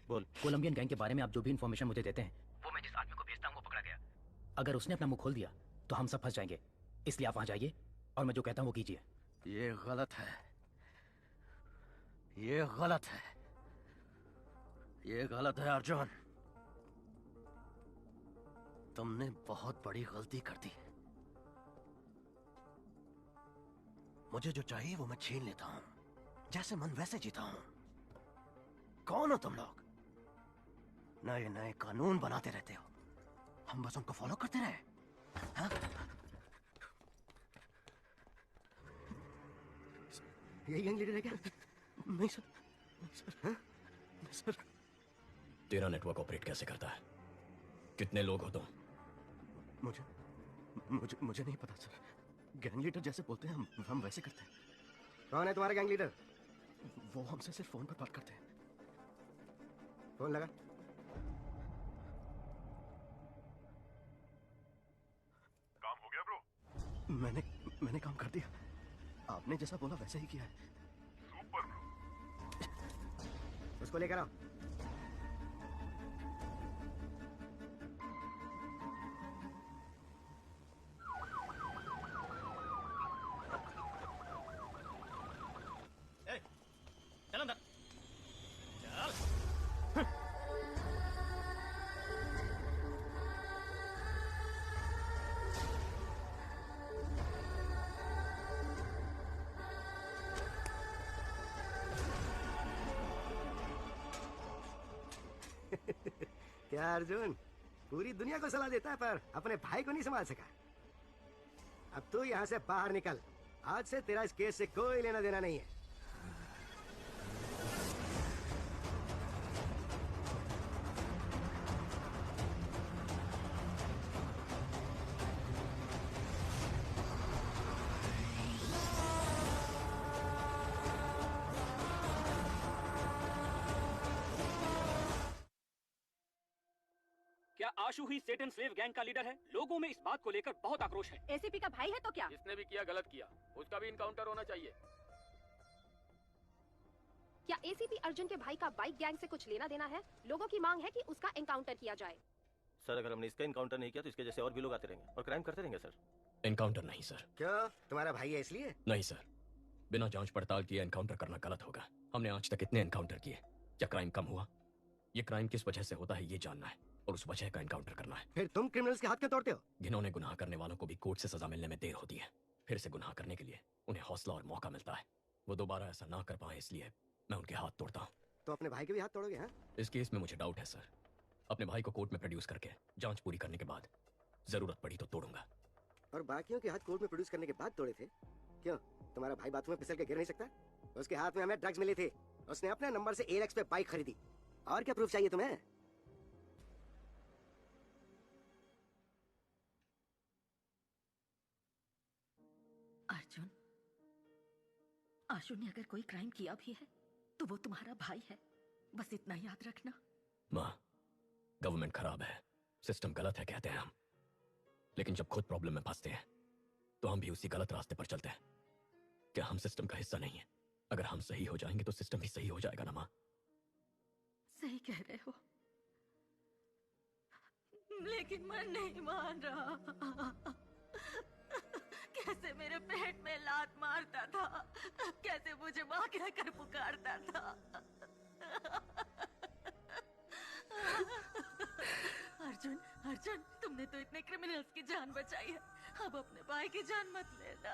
बोल। कोलंबियन गैंग के बारे में आप जो भी इंफॉर्मेशन मुझे देते हैं वो मैं जिस आदमी को भेजता हूँ वो पकड़ा गया। अगर उसने अपना मुंह खोल दिया तो हम सब फंस जाएंगे, इसलिए आप वहां जाइए और मैं जो कहता हूँ वो कीजिए। ये गलत है, ये गलत है, ये गलत है अर्जुन। तुमने बहुत बड़ी गलती कर दी। मुझे जो चाहिए वो मैं छीन लेता हूं, जैसे मन वैसे जीता हूं। कौन हो तुम लोग? नए नए कानून बनाते रहते हो, हम बस उनको फॉलो करते रहे। हाँ? यही गैंग लीडर है क्या? नहीं सर, सर, हाँ? सर। तेरा नेटवर्क ऑपरेट कैसे करता है? कितने लोग हो तुम? मुझे मुझे मुझे नहीं पता सर। गैंग लीडर जैसे बोलते हैं हम वैसे करते हैं। कौन है तुम्हारा गैंग लीडर? वो हमसे सिर्फ फोन पर बात करते हैं। फोन लगा। काम हो गया ब्रो? मैंने काम कर दिया। आपने जैसा बोला वैसे ही किया है। Super bro. उसको लेकर आओ। चल अंदर। चल। क्या अर्जुन, पूरी दुनिया को सलाह देता है पर अपने भाई को नहीं संभाल सका। अब तू यहाँ से बाहर निकल। आज से तेरा इस केस से कोई लेना देना नहीं है। क्या आशु ही सेटन स्लेव गैंग का लीडर है? लोगों में इस बात को लेकर बहुत आक्रोश है। एसीपी का भाई है तो क्या? जिसने भी किया गलत किया, उसका भी इनकाउंटर होना चाहिए। क्या एसीपी अर्जुन के भाई का बाइक गैंग से कुछ लेना देना है? लोगों की मांग है कि उसका एनकाउंटर किया जाए। सर अगर हमने इसका इनकाउंटर नहीं किया तो इसके जैसे और भी लोग आते रहेंगे और क्राइम करते रहेंगे सर। एनकाउंटर नहीं सर। क्यों, तुम्हारा भाई है इसलिए? नहीं सर, बिना जांच पड़ताल किए एनकाउंटर करना गलत होगा। हमने आज तक इतने एनकाउंटर किए, क्या क्राइम कम हुआ? ये क्राइम किस वजह से होता है ये जानना है और उस वजह का एनकाउंटर करना है। फिर तुम क्रिमिनल्स के हाथ क्यों तोड़ते हो? घिनौने गुनाह करने वालों को भी कोर्ट से सजा मिलने में देर होती है। फिर से गुनाह करने के लिए उन्हें हौसला और मौका मिलता है। वो दोबारा ऐसा ना कर पाए इसलिए मैं उनके हाथ तोड़ता हूँ। तो अपने भाई के भी हाथ तोड़ोगे? हाँ, इस केस में मुझे डाउट है सर। अपने भाई को कोर्ट में प्रोड्यूस करके जांच पूरी करने के बाद जरूरत पड़ी तो तोड़ूंगा। और बाकियों के हाथ कोर्ट में प्रोड्यूस करने के बाद तोड़े थे? क्यों, तुम्हारा भाई बाथरूम में फिसल के गिर नहीं सकता? उसके हाथ में हमें ड्रग्स मिली थी, उसने अपने नंबर से एयरएक्स पे बाइक खरीदी। और क्या प्रूफ चाहिए तुम्हें? अर्जुन, आशु ने अगर कोई क्राइम किया भी है तो वो तुम्हारा भाई है, बस इतना याद रखना। माँ, गवर्नमेंट खराब है, सिस्टम गलत है कहते हैं हम, लेकिन जब खुद प्रॉब्लम में फंसते हैं तो हम भी उसी गलत रास्ते पर चलते हैं। क्या हम सिस्टम का हिस्सा नहीं है? अगर हम सही हो जाएंगे तो सिस्टम भी सही हो जाएगा ना माँ? सही कह रहे हो, लेकिन मन नहीं मान रहा। कैसे मेरे पेट में लात मारता था, कैसे मुझे माँ कहकर पुकारता था। अर्जुन, अर्जुन, तुमने तो इतने क्रिमिनल्स की जान बचाई है, अब अपने भाई की जान मत लेना।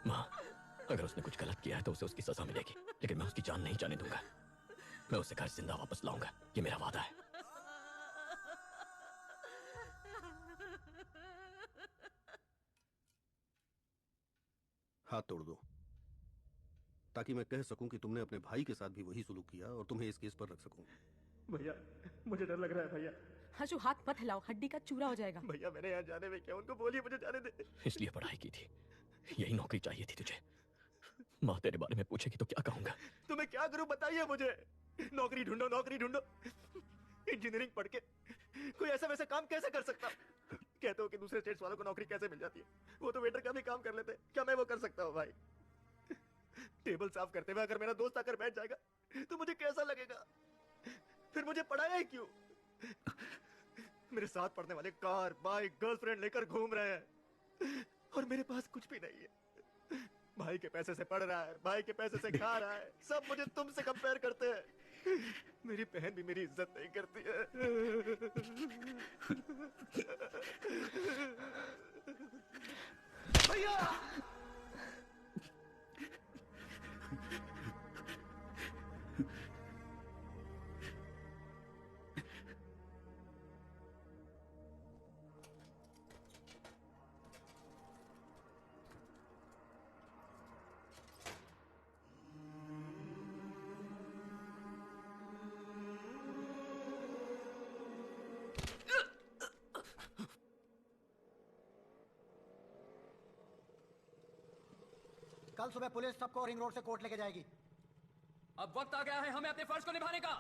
माँ, अगर उसने कुछ गलत किया है तो उसे उसकी सजा मिलेगी, लेकिन मैं उसकी जान नहीं जाने दूंगा। मैं उसे घर जिंदा वापस लाऊंगा, ये मेरा वादा है। हाथ तोड़ दो, ताकि मैं कह सकूं कि तुमने अपने भाई के साथ भी वही सुलूक किया और तुम्हें इस केस पर रख सकूं। भैया, मुझे डर लग रहा है भैया। हाँ, जो हाथ मत हिलाओ, हड्डी का चूरा हो जाएगा। भैया, मैंने यहाँ जाने में क्या, उनको बोलिए मुझे जाने दे। इसलिए पढ़ाई की थी, यही नौकरी चाहिए थी तुझे। माँ तेरे बारे में पूछेगी तो क्या कहूंगा? तो मैं क्या करूं बताइए मुझे। नौकरी ढूंढो, नौकरी ढूंढो। इंजीनियरिंग पढ़ के कोई ऐसा वैसा काम कैसे कर सकता? कहते हो कि दूसरे स्टेट्स वालों को नौकरी कैसे मिल जाती है, वो तो वेटर का भी काम कर लेते हैं, क्या मैं वो कर सकता हूँ भाई? टेबल साफ करते हुए अगर मेरा दोस्त आकर बैठ जाएगा तो मुझे कैसा लगेगा? फिर मुझे पढ़ाया ही क्यों? मेरे साथ पढ़ने वाले कार, बाइक, गर्लफ्रेंड लेकर घूम रहे हैं और मेरे पास कुछ भी नहीं है। भाई के पैसे से पढ़ रहा है, भाई के पैसे से खा रहा है, सब मुझे तुमसे कंपेयर करते हैं। मेरी बहन भी मेरी इज्जत नहीं करती है। भैया, कल सुबह पुलिस सबको रिंग रोड से कोर्ट लेके जाएगी। अब वक्त आ गया है हमें अपने फर्ज को निभाने का।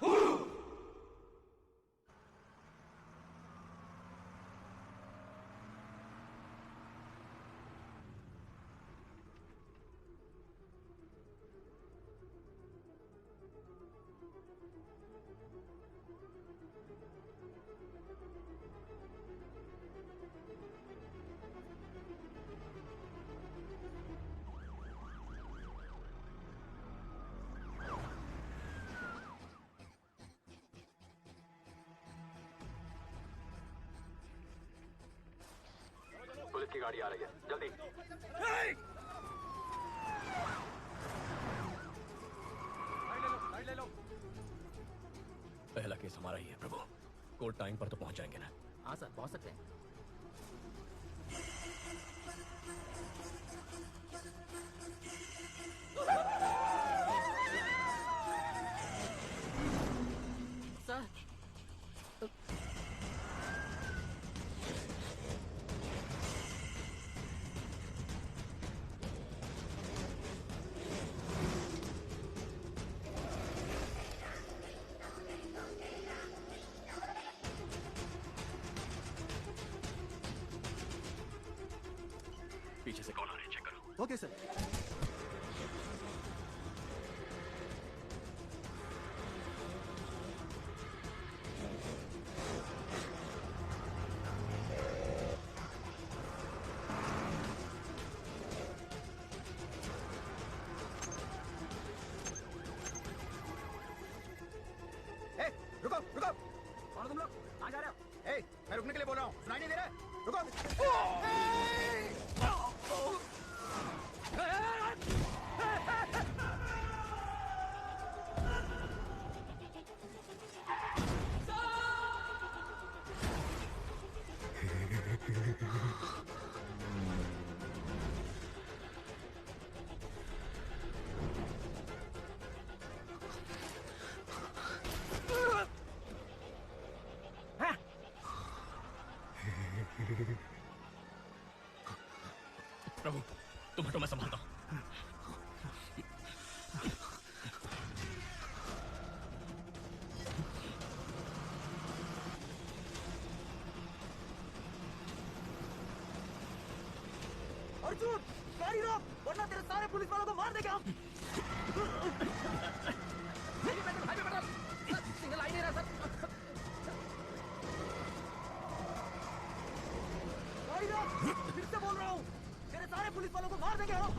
पुलिस की गाड़ी आ रही है, जल्दी। ले लो। पहला केस हमारा ही है प्रभु। कोर्ट टाइम पर तो पहुंच जाएंगे ना? हाँ सर, पहुंच सकते हैं। सर, पीछे से कौन आ रहा है, चेक करो। Okay sir. हूँ सुनाई नहीं दे रहा? रुको। प्रभु तुम हटो, मैं संभालता हूँ। अर्जुन गाड़ी रोक वरना तेरे सारे पुलिस वालों को मार देगा हम। सिग्नल आ ही नहीं रहा सर। गाड़ी रोक, फिर से बोल रहा हूँ तेरे सारे पुलिस वालों को मार देंगे हम।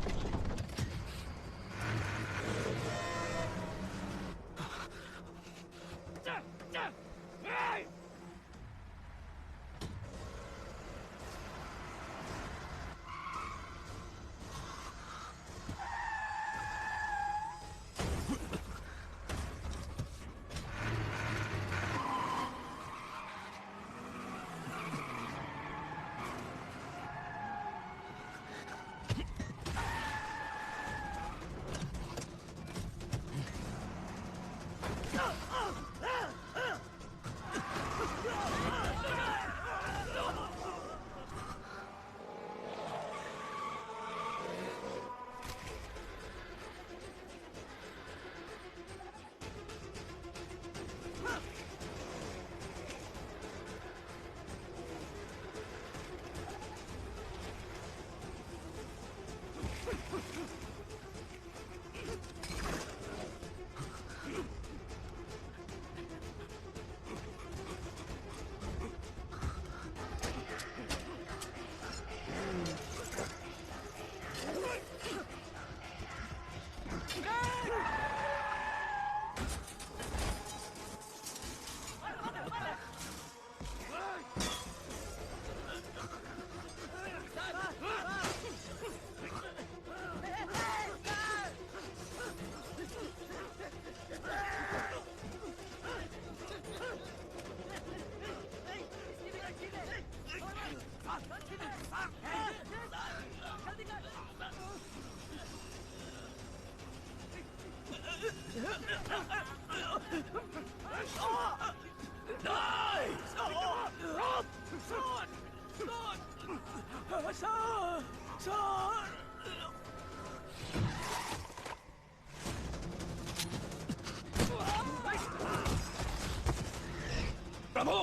प्रभु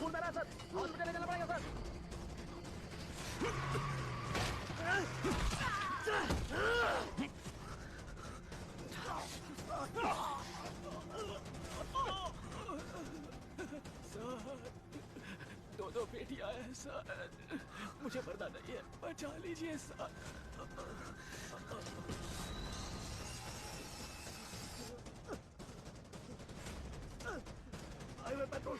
खून बह रहा है सर, हॉस्पिटल ले जाना पड़ेगा सर। दो बेटियां हैं सर, मुझे मरना नहीं है, बचा लीजिए सर। Highway patrol.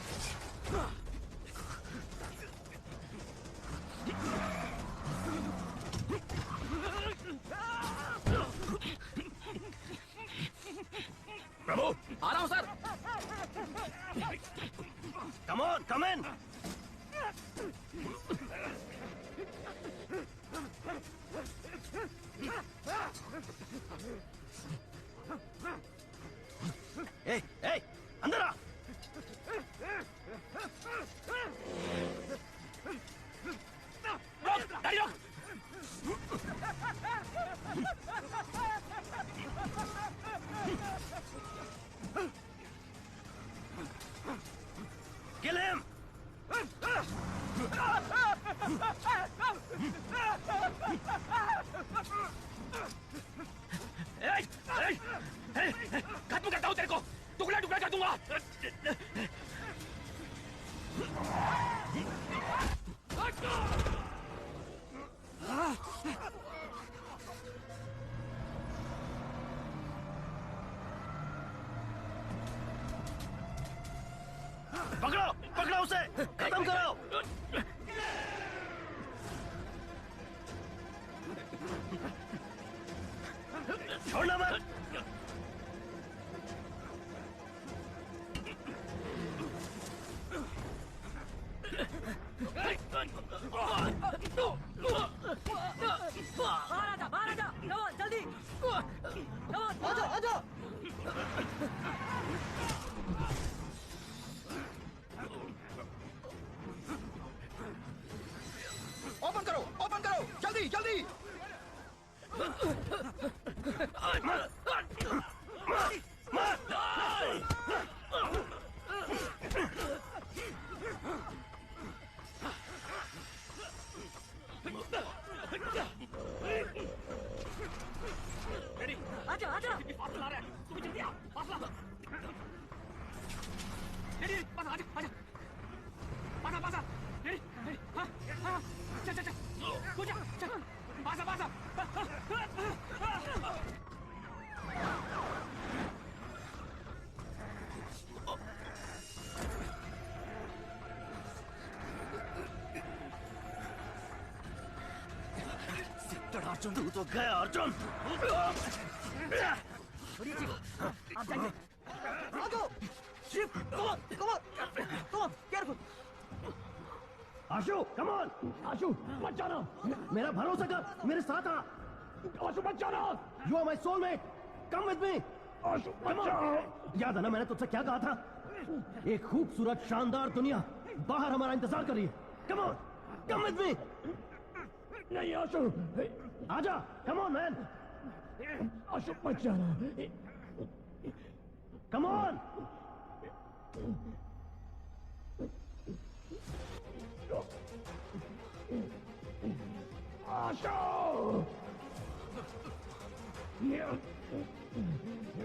प्रभु आ रहा हूं सर। कम ऑन, कम इन। ए, ए, अंदर आ। रोक, गाड़ी रोक। Kill him! खत्म करता हूं तेरे को। टुकड़ा टुकड़ा कर दूंगा। पकड़ो पकड़ो उसे, खत्म करो। छोड़ना मत। बाहर आजा, कमोन जल्दी, कमोन आजा आजा। ओपन करो जल्दी जल्दी। आजा आजा। फासला रहा है, तुम जल्दी आओ, फासला। रेडी, पास आजा आजा, पासा पासा, रेडी रेडी, हाँ हाँ, चल चल चल, कूद जा, चल, पासा पासा। अर्जुन, तू तो गया अर्जुन। छोड़िए चीफ, आप जाइए। आजो, chief, come on, careful. Ashu, come on, Ashu, मत जाना। मेरा भरोसा कर, मेरे साथ आ। आशु मत जाना। You are my soulmate. Come with me. आशु मत जाओ। याद है ना मैंने तुझसे क्या कहा था? एक खूबसूरत शानदार दुनिया बाहर हमारा इंतजार कर रही है। Come on, come with me. नहीं आशु, आजा, come on man. आशु मत जाना। Come on. Asho!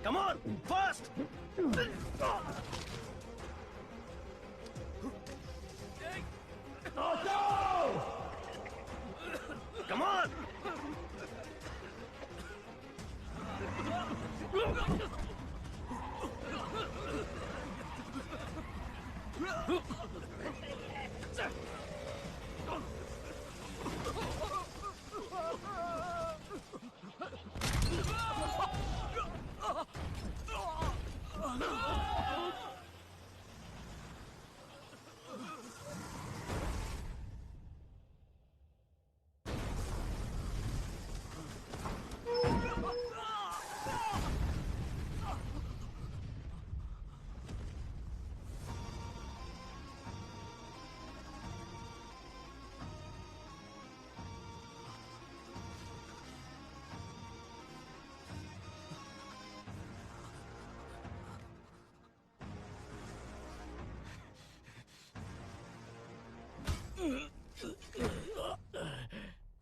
Come on, fast! Asho! Come on!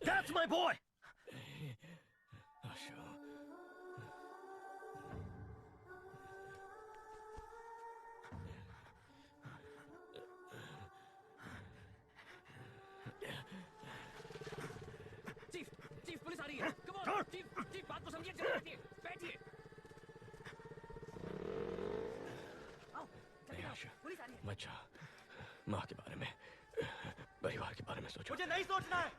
That's my boy! Chief, chief police आ रही है। कम ऑन, चीफ, चीफ बात को समझिए, चलिए बैठिए, बैठिए। आओ, नहीं आशा, पुलिस आ रही है। मत जा। माँ के बारे में, परिवार के बारे में सोचो। मुझे नहीं सोचना है।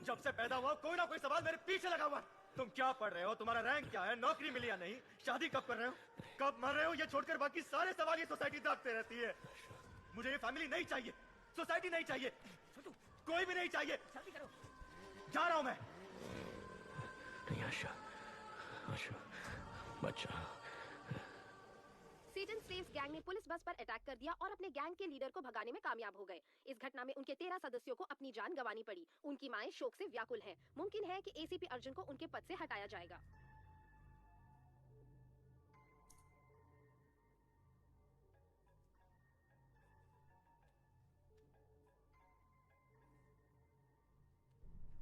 जब से पैदा हुआ कोई ना कोई सवाल मेरे पीछे लगा हुआ है। तुम क्या पढ़ रहे हो, तुम्हारा रैंक क्या है, नौकरी मिली या नहीं, शादी कब कर रहे हो, कब मर रहे हो, ये छोड़कर बाकी सारे सवाल ये सोसाइटी दागते रहती है। मुझे ये फैमिली नहीं चाहिए, सोसाइटी नहीं चाहिए, कोई भी नहीं चाहिए। जल्दी करो। जा रहा हूं मैं। नहीं आशा, आशा, मत जा। सेटन स्लेव्स गैंग ने पुलिस बस पर अटैक कर दिया और अपने गैंग के लीडर को भगाने में कामयाब हो गए। इस घटना में उनके 13 सदस्यों को अपनी जान गंवानी पड़ी। उनकी माएं शोक से व्याकुल हैं। मुमकिन है कि एसीपी अर्जुन को उनके पद से हटाया जाएगा।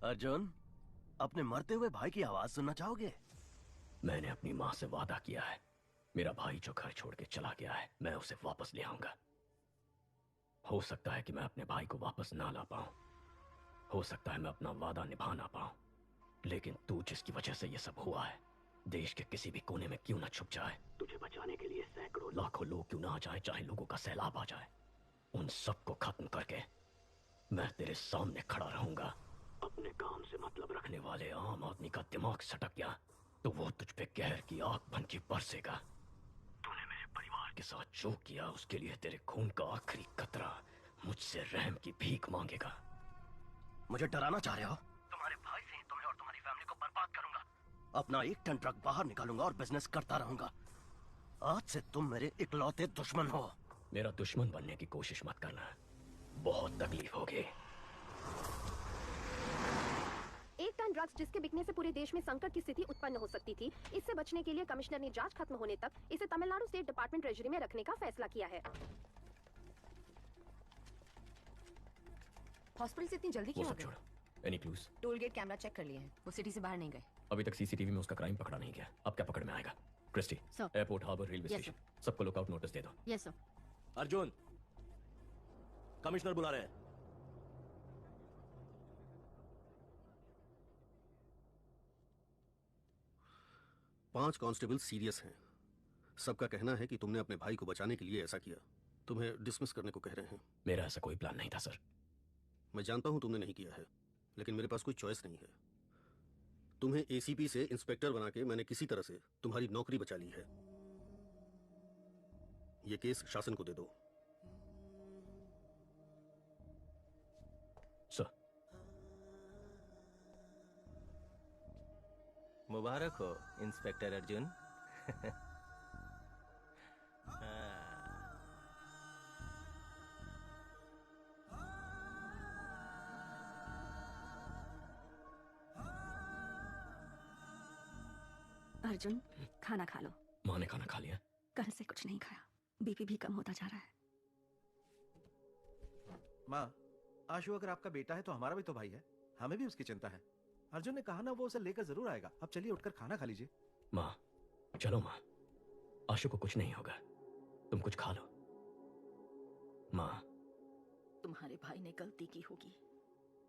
अर्जुन, अपने मरते हुए भाई की आवाज सुनना चाहोगे? मैंने अपनी माँ से वादा किया है, मेरा भाई जो घर छोड़ के चला गया है, मैं उसे वापस ले आऊंगा। हो सकता है कि मैं अपने भाई को वापस ना ला पाऊं, हो सकता है मैं अपना वादा निभा ना पाऊं, लेकिन तू जिसकी वजह से ये सब हुआ है, देश के किसी भी कोने में क्यों ना छुप जाए, तुझे बचाने के लिए सैकड़ों लाखों लोग क्यों ना आ जाए, चाहे लोगों का सैलाब आ जाए, उन सबको खत्म करके मैं तेरे सामने खड़ा रहूंगा। अपने काम से मतलब रखने वाले आम आदमी का दिमाग सटक गया तो वो तुझ पे कहर की आग बन के बरसेगा। तूने मेरे परिवार के साथ जो किया उसके लिए तेरे खून का आखिरी कतरा मुझसे रहम की भीख मांगेगा। मुझे डराना चाह रहे हो? तुम्हारे भाई से तुम्हें और तुम्हारी फैमिली को बर्बाद करूंगा। अपना 1 टन ट्रक बाहर निकालूंगा और बिजनेस करता रहूंगा। आज से तुम मेरे इकलौते दुश्मन हो। मेरा दुश्मन बनने की कोशिश मत करना, बहुत तकलीफ होगी। 1 टन ड्रग्स जिसके बिकने से पूरे देश में संकट की स्थिति उत्पन्न हो सकती थी, इससे बचने के लिए कमिश्नर ने जांच खत्म होने तक इसे तमिलनाडु स्टेट डिपार्टमेंट ट्रेजरी में रखने का फैसला किया है। हॉस्पिटल से इतनी जल्दी वो क्यों हो सब गए? छोड़ो। Any clues? Toll gate camera check कर लिए हैं, वो सिटी से बाहर नहीं गए। अभी तक सीसीटीवी में उसका क्राइम पकड़ा नहीं गया, अब क्या पकड़ में आएगा? Christy, Sir. Airport, harbour, railway Yes, station, सबको लुकआउट नोटिस दे दो। Yes sir. अर्जुन, कमिश्नर बुला रहे हैं। पांच कांस्टेबल सीरियस हैं। सबका कहना है कि तुमने अपने भाई को बचाने के लिए ऐसा किया। तुम्हें डिसमिस करने को कह रहे हैं। मेरा ऐसा कोई प्लान नहीं था सर। मैं जानता हूं तुमने नहीं किया है, लेकिन मेरे पास कोई चॉइस नहीं है। तुम्हें एसीपी से इंस्पेक्टर बना के मैंने किसी तरह से तुम्हारी नौकरी बचा ली है। ये केस शासन को दे दो। सर। मुबारक हो इंस्पेक्टर अर्जुन। अर्जुन, खाना खा लो। माँ ने खाना खा लिया? कल से कुछ नहीं खाया, बीपी भी कम होता जा रहा है। माँ, आशु अगर आपका बेटा है तो हमारा भी तो भाई है, हमें भी उसकी चिंता है। अर्जुन ने कहा ना वो उसे लेकर जरूर आएगा। अब चलिए उठकर खाना खा लीजिए। माँ, चलो माँ, आशु को कुछ नहीं होगा, तुम कुछ खा लो। माँ। तुम्हारे भाई ने गलती की होगी,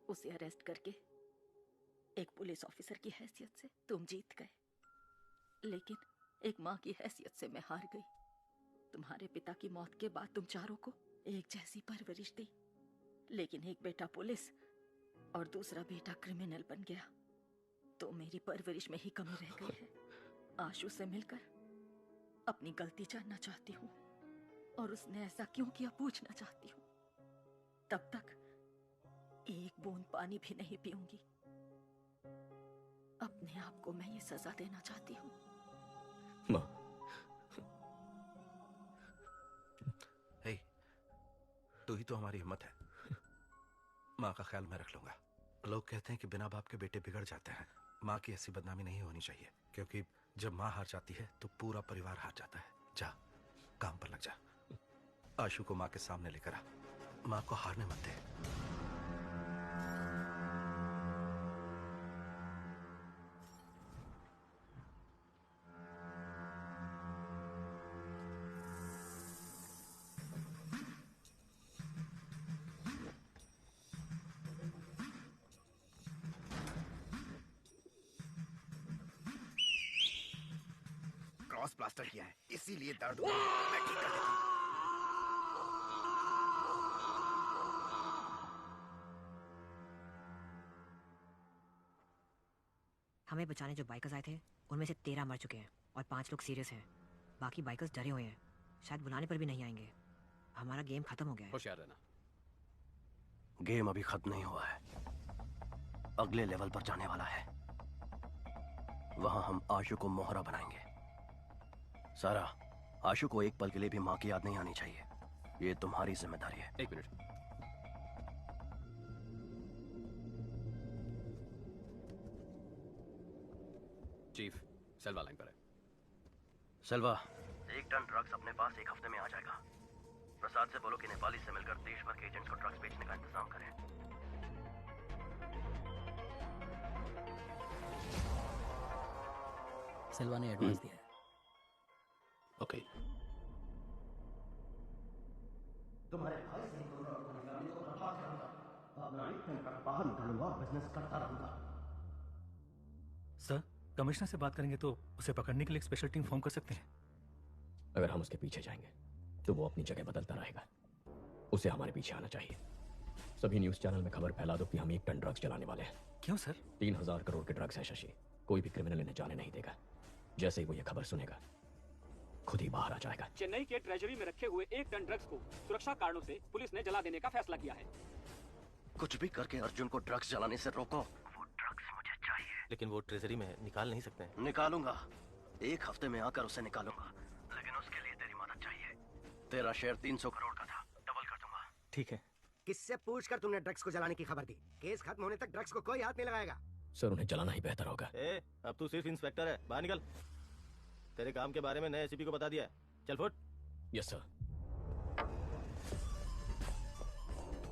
उसे अरेस्ट करके। एक पुलिस ऑफिसर की हैसियत से तुम जीत गए, लेकिन एक माँ की हैसियत से मैं हार गई। तुम्हारे पिता की मौत के बाद तुम चारों को एक जैसी परवरिश दी, लेकिन एक बेटा पुलिस और दूसरा बेटा क्रिमिनल बन गया, तो मेरी परवरिश में ही कमी रह गई है। आशु से मिलकर अपनी गलती जानना चाहती हूँ और उसने ऐसा क्यों किया पूछना चाहती हूँ। तब तक एक बूंद पानी भी नहीं पीऊंगी। अपने आप को मैं ये सजा देना चाहती हूँ। माँ। हे, तू ही तो हमारी हिम्मत है। माँ का ख्याल मैं रख लूंगा। लोग कहते हैं कि बिना बाप के बेटे बिगड़ जाते हैं। माँ की ऐसी बदनामी नहीं होनी चाहिए, क्योंकि जब माँ हार जाती है तो पूरा परिवार हार जाता है। जा, काम पर लग जा। आशु को माँ के सामने लेकर आ। माँ को हारने मत दे। क्रॉस प्लास्टर किया है, इसीलिए दर्द हुआ। मैं ठीक कर देता हूं। हमें बचाने जो बाइकर्स आए थे उनमें से 13 मर चुके हैं और 5 लोग सीरियस हैं। बाकी बाइकर्स डरे हुए हैं, शायद बुलाने पर भी नहीं आएंगे। हमारा गेम खत्म हो गया है। होशियार रहना। गेम अभी खत्म नहीं हुआ है, अगले लेवल पर जाने वाला है। वहां हम आशु को मोहरा बनाएंगे। सारा, आशु को एक पल के लिए भी माँ की याद नहीं आनी चाहिए। ये तुम्हारी जिम्मेदारी है। 1 मिनट। चीफ, सेल्वा लाइन पर है। सेल्वा, 1 टन ड्रग्स अपने पास 1 हफ्ते में आ जाएगा। प्रसाद से बोलो कि नेपाली से मिलकर देश भर के एजेंट्स को ड्रग्स बेचने का इंतजाम करें। सिल्वा ने एडवांस दिया है। ओके। तुम्हारे भाई से करूंगा और तुम्हारी फैमिली को बर्बाद करूंगा। अपना रिटर्न कर बाहर निकालूंगा और बिजनेस करता रहूंगा। सर, कमिश्नर से बात करेंगे तो उसे पकड़ने के लिए एक स्पेशल टीम फॉर्म कर सकते हैं। अगर हम उसके पीछे जाएंगे तो वो अपनी जगह बदलता रहेगा। उसे हमारे पीछे आना चाहिए। सभी न्यूज चैनल में खबर फैला दो कि हम 1 टन ड्रग्स चलाने वाले हैं। क्यों सर? 3000 करोड़ के ड्रग्स है शशि। कोई भी क्रिमिनल इन्हें जाने नहीं देगा। जैसे ही वो ये खबर सुनेगा खुद ही बाहर आ जाएगा। चेन्नई के ट्रेजरी में रखे हुए 1 टन ड्रग्स को सुरक्षा कारणों से पुलिस ने जला देने का फैसला किया है। कुछ भी करके अर्जुन को ड्रग्स जलाने से रोको। वो ड्रग्स मुझे चाहिए। लेकिन वो ट्रेजरी में निकाल नहीं सकते हैं। निकालूंगा। 1 हफ्ते में आकर उसे निकालूंगा। लेकिन उसके लिए तेरी मदद चाहिए। तेरा शेयर 300 करोड़ का था, डबल कर दूंगा। ठीक है। किससे पूछकर तुमने ड्रग्स को जलाने की खबर दी? केस खत्म होने तक ड्रग्स को कोई हाथ नहीं लगाएगा। सर उन्हें जलाना ही बेहतर होगा। अब तू सिर्फ इंस्पेक्टर है, बाहर निकल। तेरे काम के बारे में नए एसीपी को बता दिया है। चल फुट। Yes sir.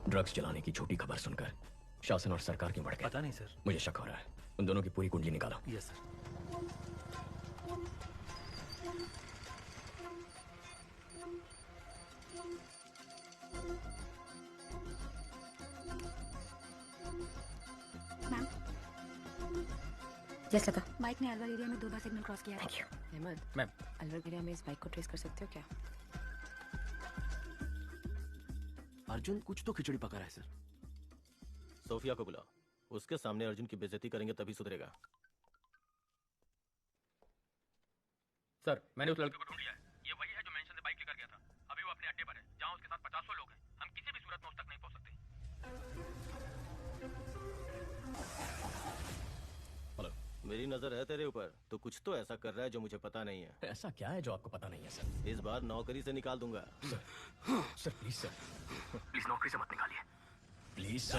ड्रग्स चलाने की झूठी खबर सुनकर शासन और सरकार क्यों बढ़ गए? पता नहीं सर। मुझे शक हो रहा है। उन दोनों की पूरी कुंडली निकालो। Yes sir. मैम, यस लता। बाइक ने अलवर एरिया में 2 बार सिग्नल क्रॉस किया है। Thank you. Ahmed, ma'am, Alwar area में इस बाइक को ट्रेस कर सकते हो क्या? अर्जुन कुछ तो खिचड़ी पका रहा है सर। सोफिया को बुलाओ। उसके सामने अर्जुन की बेइज्जती करेंगे तभी सुधरेगा। सर, मैंने उस लड़के को ढूंढ लिया है। ये वही है जो मेंशन से बाइक लेकर गया था। अभी वो अपने अड्डे पर है, जहां उसके साथ 50 लोग हैं। हम किसी भी सूरत में उस तक नहीं पहुंच सकते। हेलो। मेरी नजर है तेरे ऊपर। तो कुछ तो ऐसा कर रहा है जो मुझे पता नहीं है। ऐसा क्या है जो आपको पता नहीं है सर? इस बार नौकरी से निकाल दूंगा। Sir please sir. प्लीज नौकरी से मत निकालिए। Please sir.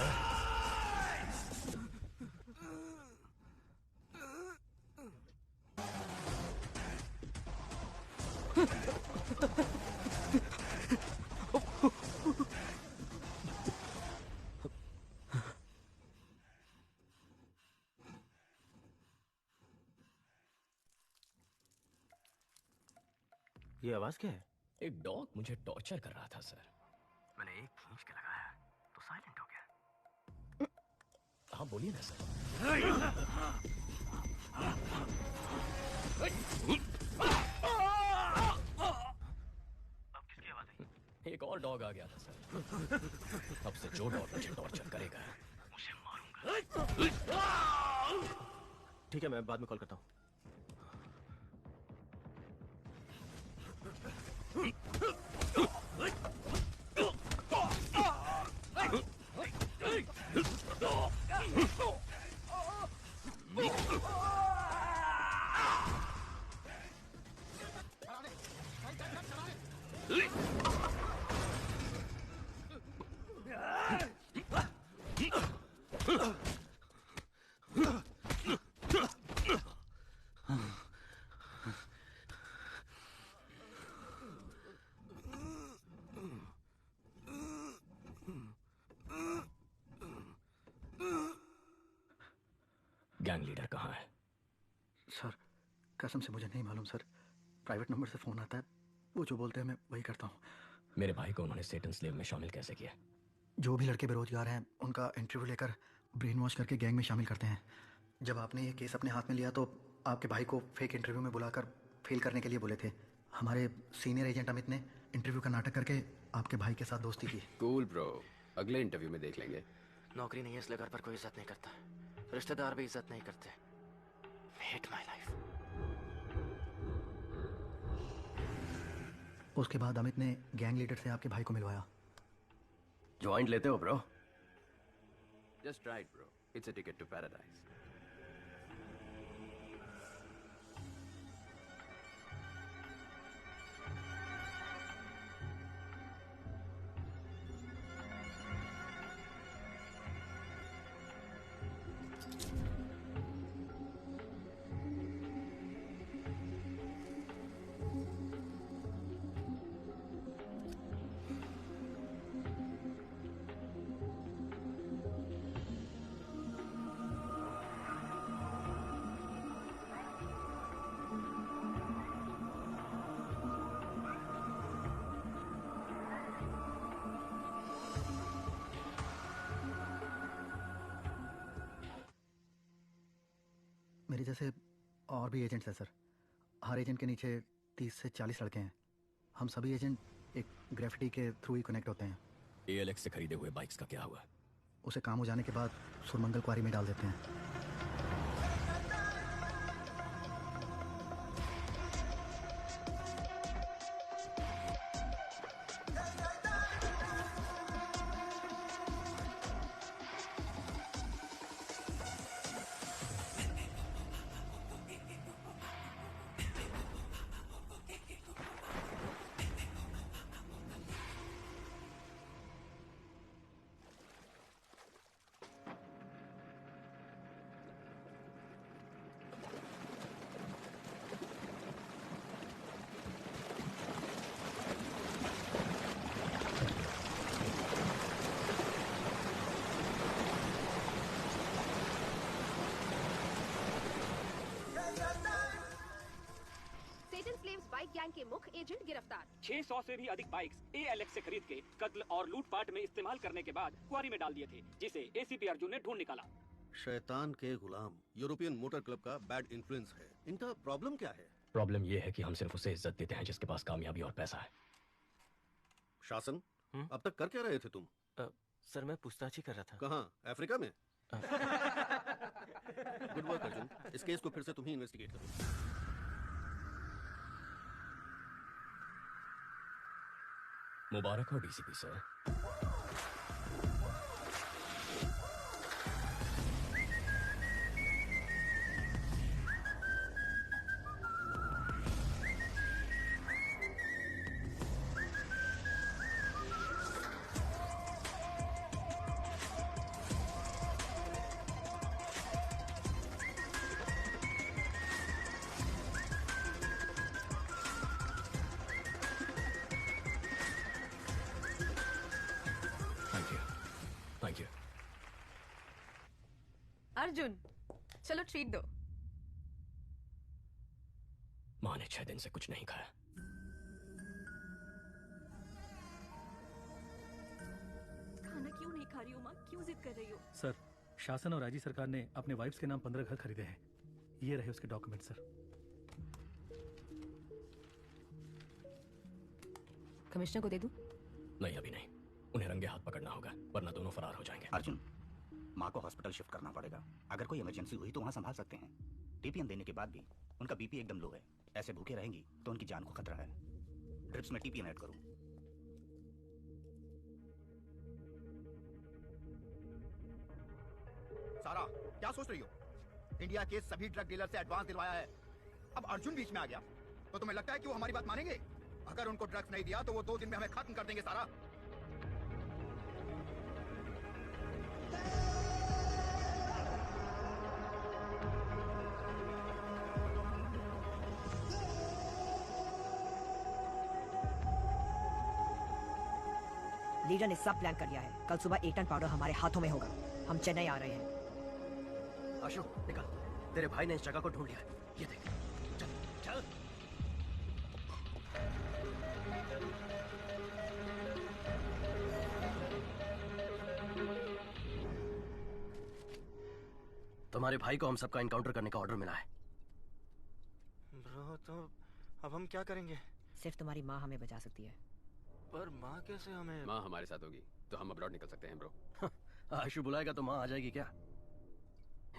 ये आवाज क्या है? एक डॉग मुझे टॉर्चर कर रहा था सर। मैंने एक खींच के लगाया तो साइलेंट हो गया। हाँ बोलिए ना सर। अब किसकी आवाज आई? एक और डॉग आ गया था सर। अब से जो डॉग मुझे टॉर्चर करेगा उसे मारूंगा। ठीक है, मैं बाद में कॉल करता हूँ। गैंग लीडर कहाँ है? सर, कसम से मुझे नहीं मालूम सर। प्राइवेट नंबर से फोन आता है, वो जो बोलते हैं मैं वही करता हूँ। मेरे भाई को उन्होंने सेटन स्लेव में शामिल कैसे किया? जो भी लड़के बेरोजगार हैं उनका इंटरव्यू लेकर ब्रेन वॉश करके गैंग में शामिल करते हैं। जब आपने ये केस अपने हाथ में लिया तो आपके भाई को फेक इंटरव्यू में बुलाकर फेल करने के लिए बोले थे। हमारे सीनियर एजेंट अमित ने इंटरव्यू का नाटक करके आपके भाई के साथ दोस्ती की। कूल ब्रो, अगले इंटरव्यू में देख लेंगे। नौकरी नहीं है इसलिए घर पर कोई इज्जत नहीं करता। रिश्तेदार भी इज्जत नहीं करते। Hate my life. उसके बाद अमित ने गैंग लीडर से आपके भाई को मिलवाया। ज्वाइंट लेते हो bro? Just right bro, it's a ticket to paradise. जैसे और भी एजेंट्स हैं सर। हर एजेंट के नीचे 30 से 40 लड़के हैं। हम सभी एजेंट एक ग्रेफिटी के थ्रू ही कनेक्ट होते हैं। ALX से खरीदे हुए बाइक्स का क्या हुआ? उसे काम हो जाने के बाद सुरमंगल क्वारी में डाल देते हैं। सेटन स्लेव्स बाइक गैंग के मुख्य एजेंट गिरफ्तार। 600 से भी अधिक बाइक्स ALX से खरीद के कत्ल और लूटपाट में इस्तेमाल करने के बाद क्वारी में डाल दिए थे, जिसे ACP अर्जुन ने ढूंढ निकाला। शैतान के गुलाम यूरोपियन मोटर क्लब का बैड इन्फ्लुएंस है। इनका प्रॉब्लम क्या है? प्रॉब्लम ये है कि हम सिर्फ उसे इज्जत देते हैं जिसके पास कामयाबी और पैसा है। शासन, अब तक कर क्या रहे थे तुम? सर मैं पूछताछ ही कर रहा था। कहाँ? अफ्रीका में? Good work Arjun. इस केस को फिर से तुम ही इन्वेस्टिगेट करो। मुबारक हो DCP sir. Thank you. Arjun, चलो ट्रीट दो। माँ ने 6 दिन से कुछ नहीं खाया। खाना क्यों नहीं खा रही हो माँ? क्यों जिद कर रही हो? सर, शासन और राज्य सरकार ने अपने वाइफ्स के नाम 15 घर खरीदे हैं। ये रहे उसके डॉक्यूमेंट सर। कमिश्नर को दे दूं? नहीं, अभी नहीं। उन्हें रंगे हाथ पकड़ना होगा, वरना दोनों फरार हो जाएंगे। अर्जुन, माँ को हॉस्पिटल शिफ्ट करना पड़ेगा। अगर कोई इमरजेंसी हुई तो वहाँ संभाल सकते हैं। टीपीएन देने के बाद भी उनका बीपी एकदम लो है। ऐसे भूखे रहेंगी तो उनकी जान को खतरा है। ड्रिप्स में टीपीएन ऐड करूँ? सारा, क्या सोच रही हो? इंडिया के सभी ड्रग डीलर से एडवांस दिलवाया है। अब अर्जुन बीच में आ गया तो तुम्हें लगता है कि वो हमारी बात मानेंगे? अगर उनको ड्रग्स नहीं दिया तो वो 2 दिन में हमें खत्म कर देंगे। सारा, लीडर ने सब प्लान कर लिया है। कल सुबह 1 टन पाउडर हमारे हाथों में होगा। हम चेन्नई आ रहे हैं। आशु, निकल। तेरे भाई ने इस जगह को ढूंढ लिया है। ये देख। चल चल। तुम्हारे भाई को हम सबका इनकाउंटर करने का ऑर्डर मिला है। ब्रो, तो अब हम क्या करेंगे? सिर्फ तुम्हारी माँ हमें बचा सकती है। पर माँ कैसे हमें? माँ हमारे साथ होगी तो हम अब्रॉड निकल सकते हैं ब्रो। आशु बुलाएगा तो माँ आ जाएगी क्या?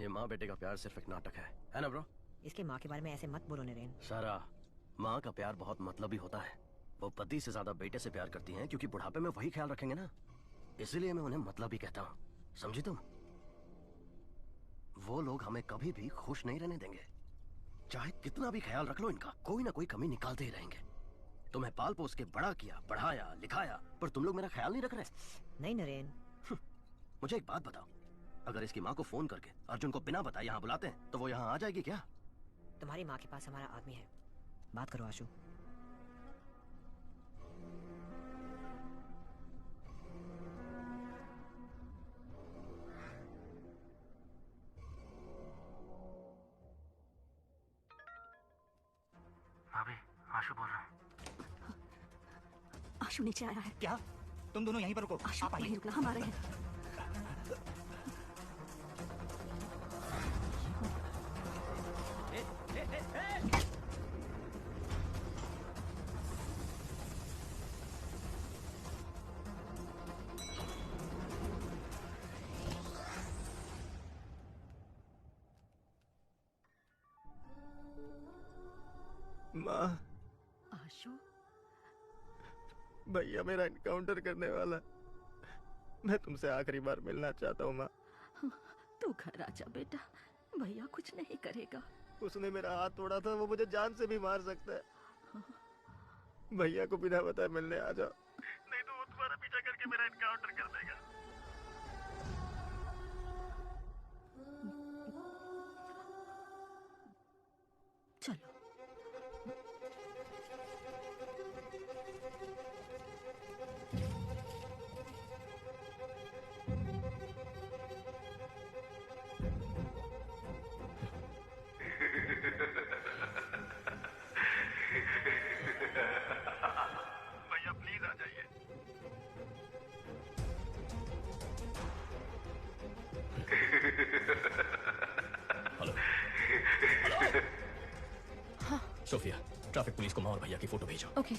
ये माँ बेटे का प्यार सिर्फ एक नाटक है ना ब्रो? इसके माँ के बारे में ऐसे मत बोलो नरेन। सारा, माँ का प्यार बहुत मतलबी होता है। वो पति से ज्यादा बेटे से प्यार करती हैं क्योंकि बुढ़ापे में वही ख्याल रखेंगे ना। इसलिए मैं उन्हें मतलबी कहता हूँ, समझी तुम? वो लोग हमें कभी भी खुश नहीं रहने देंगे। चाहे कितना भी ख्याल रख लो इनका, कोई ना कोई कमी निकालते ही रहेंगे। तुम्हें पाल पोस के बड़ा किया, पढ़ाया, लिखाया, पर तुम लोग मेरा ख्याल नहीं रख रहे। नहीं नरेन। मुझे एक बात बताओ, अगर इसकी माँ को फोन करके अर्जुन को बिना बताए यहाँ बुलाते हैं तो वो यहाँ आ जाएगी क्या? तुम्हारी माँ के पास हमारा आदमी है, बात करो आशु। भाभी, आशु बोल रहा हूँ। आशु नीचे आ रहा है। क्या? तुम दोनों यहीं पर रुको। आशु आप वहीं रुकना, हम आ रहे हैं। माँ, आशु, भैया मेरा इनकाउंटर करने वाला है। मैं तुमसे आखिरी बार मिलना चाहता हूँ माँ। तू घर आजा बेटा, भैया कुछ नहीं करेगा। उसने मेरा हाथ तोड़ा था, वो मुझे जान से भी मार सकता है। भैया को बिना बताए मिलने आ जाओ, नहीं तो वो तुम्हारा पीछा करके मेरा इनकाउंटर कर देगा। चलो। भैया प्लीज आ जाइए। हेलो। सोफिया, ट्रैफिक पुलिस को माँ और भैया की फोटो भेजो। ओके।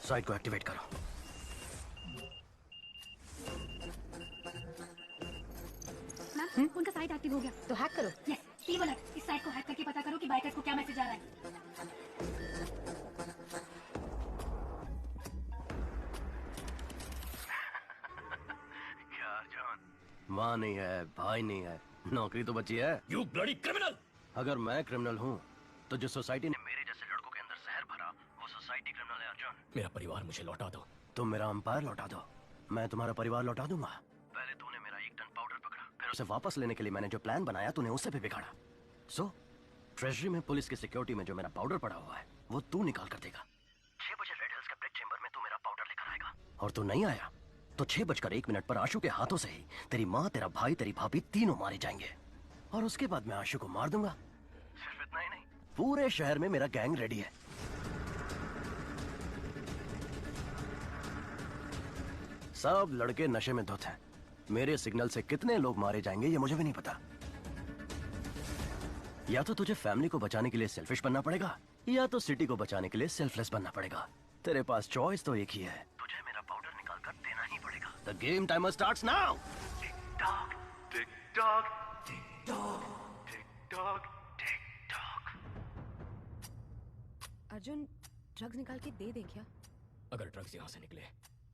साइट को एक्टिवेट करो। मैम, उनका साइट एक्टिव हो गया। तो हैक करो। यस, टीम अलर्ट, इस साइट को हैक करके पता करो कि बाइकर्स को क्या मैसेज आ रहा है। माँ नहीं है, भाई नहीं है, नौकरी तो बची है। You bloody criminal! अगर मैं क्रिमिनल हूँ तो जिस सोसाइटी ने मेरे जैसे लड़कों के अंदर जहर भरा, वो सोसाइटी क्रिमिनल है अर्जुन। मेरा परिवार मुझे लौटा दो। तुम मेरा अंपायर लौटा दो, मैं तुम्हारा परिवार लौटा दूंगा। पहले तूने मेरा 1 टन पाउडर पकड़ा, फिर उसे वापस लेने के लिए मैंने जो प्लान बनाया तूने उससे भी बिगाड़ा। सो ट्रेजरी में पुलिस की सिक्योरिटी में जो मेरा पाउडर पड़ा हुआ है वो तू निकाल कर देगा। 6 बजे रेड हिल्स के ब्लड चेंबर में तू मेरा पाउडर लेकर आएगा, और तू नहीं आया तो 6:01 पर आशु के हाथों से ही तेरी माँ, तेरा भाई, तेरी भाभी तीनों मारे जाएंगे, और उसके बाद मैं आशु को मार दूंगा। सिर्फ इतना ही नहीं, पूरे शहर में मेरा गैंग रेडी है। सब लड़के नशे में धुत हैं। मेरे सिग्नल से कितने लोग मारे जाएंगे ये मुझे भी नहीं पता। या तो तुझे फैमिली को बचाने के लिए सेल्फिश बनना पड़ेगा, या तो सिटी को बचाने के लिए सेल्फलेस बनना पड़ेगा। तेरे पास चॉइस तो एक ही है, तुझे मेरा पाउडर निकाल कर देना ही पड़ेगा। The game timer starts now. Tick tock, tick tock, tick tock, tick tock, tick tock. Arjun, drugs निकाल के दे दे क्या? अगर ड्रग्स यहाँ से निकले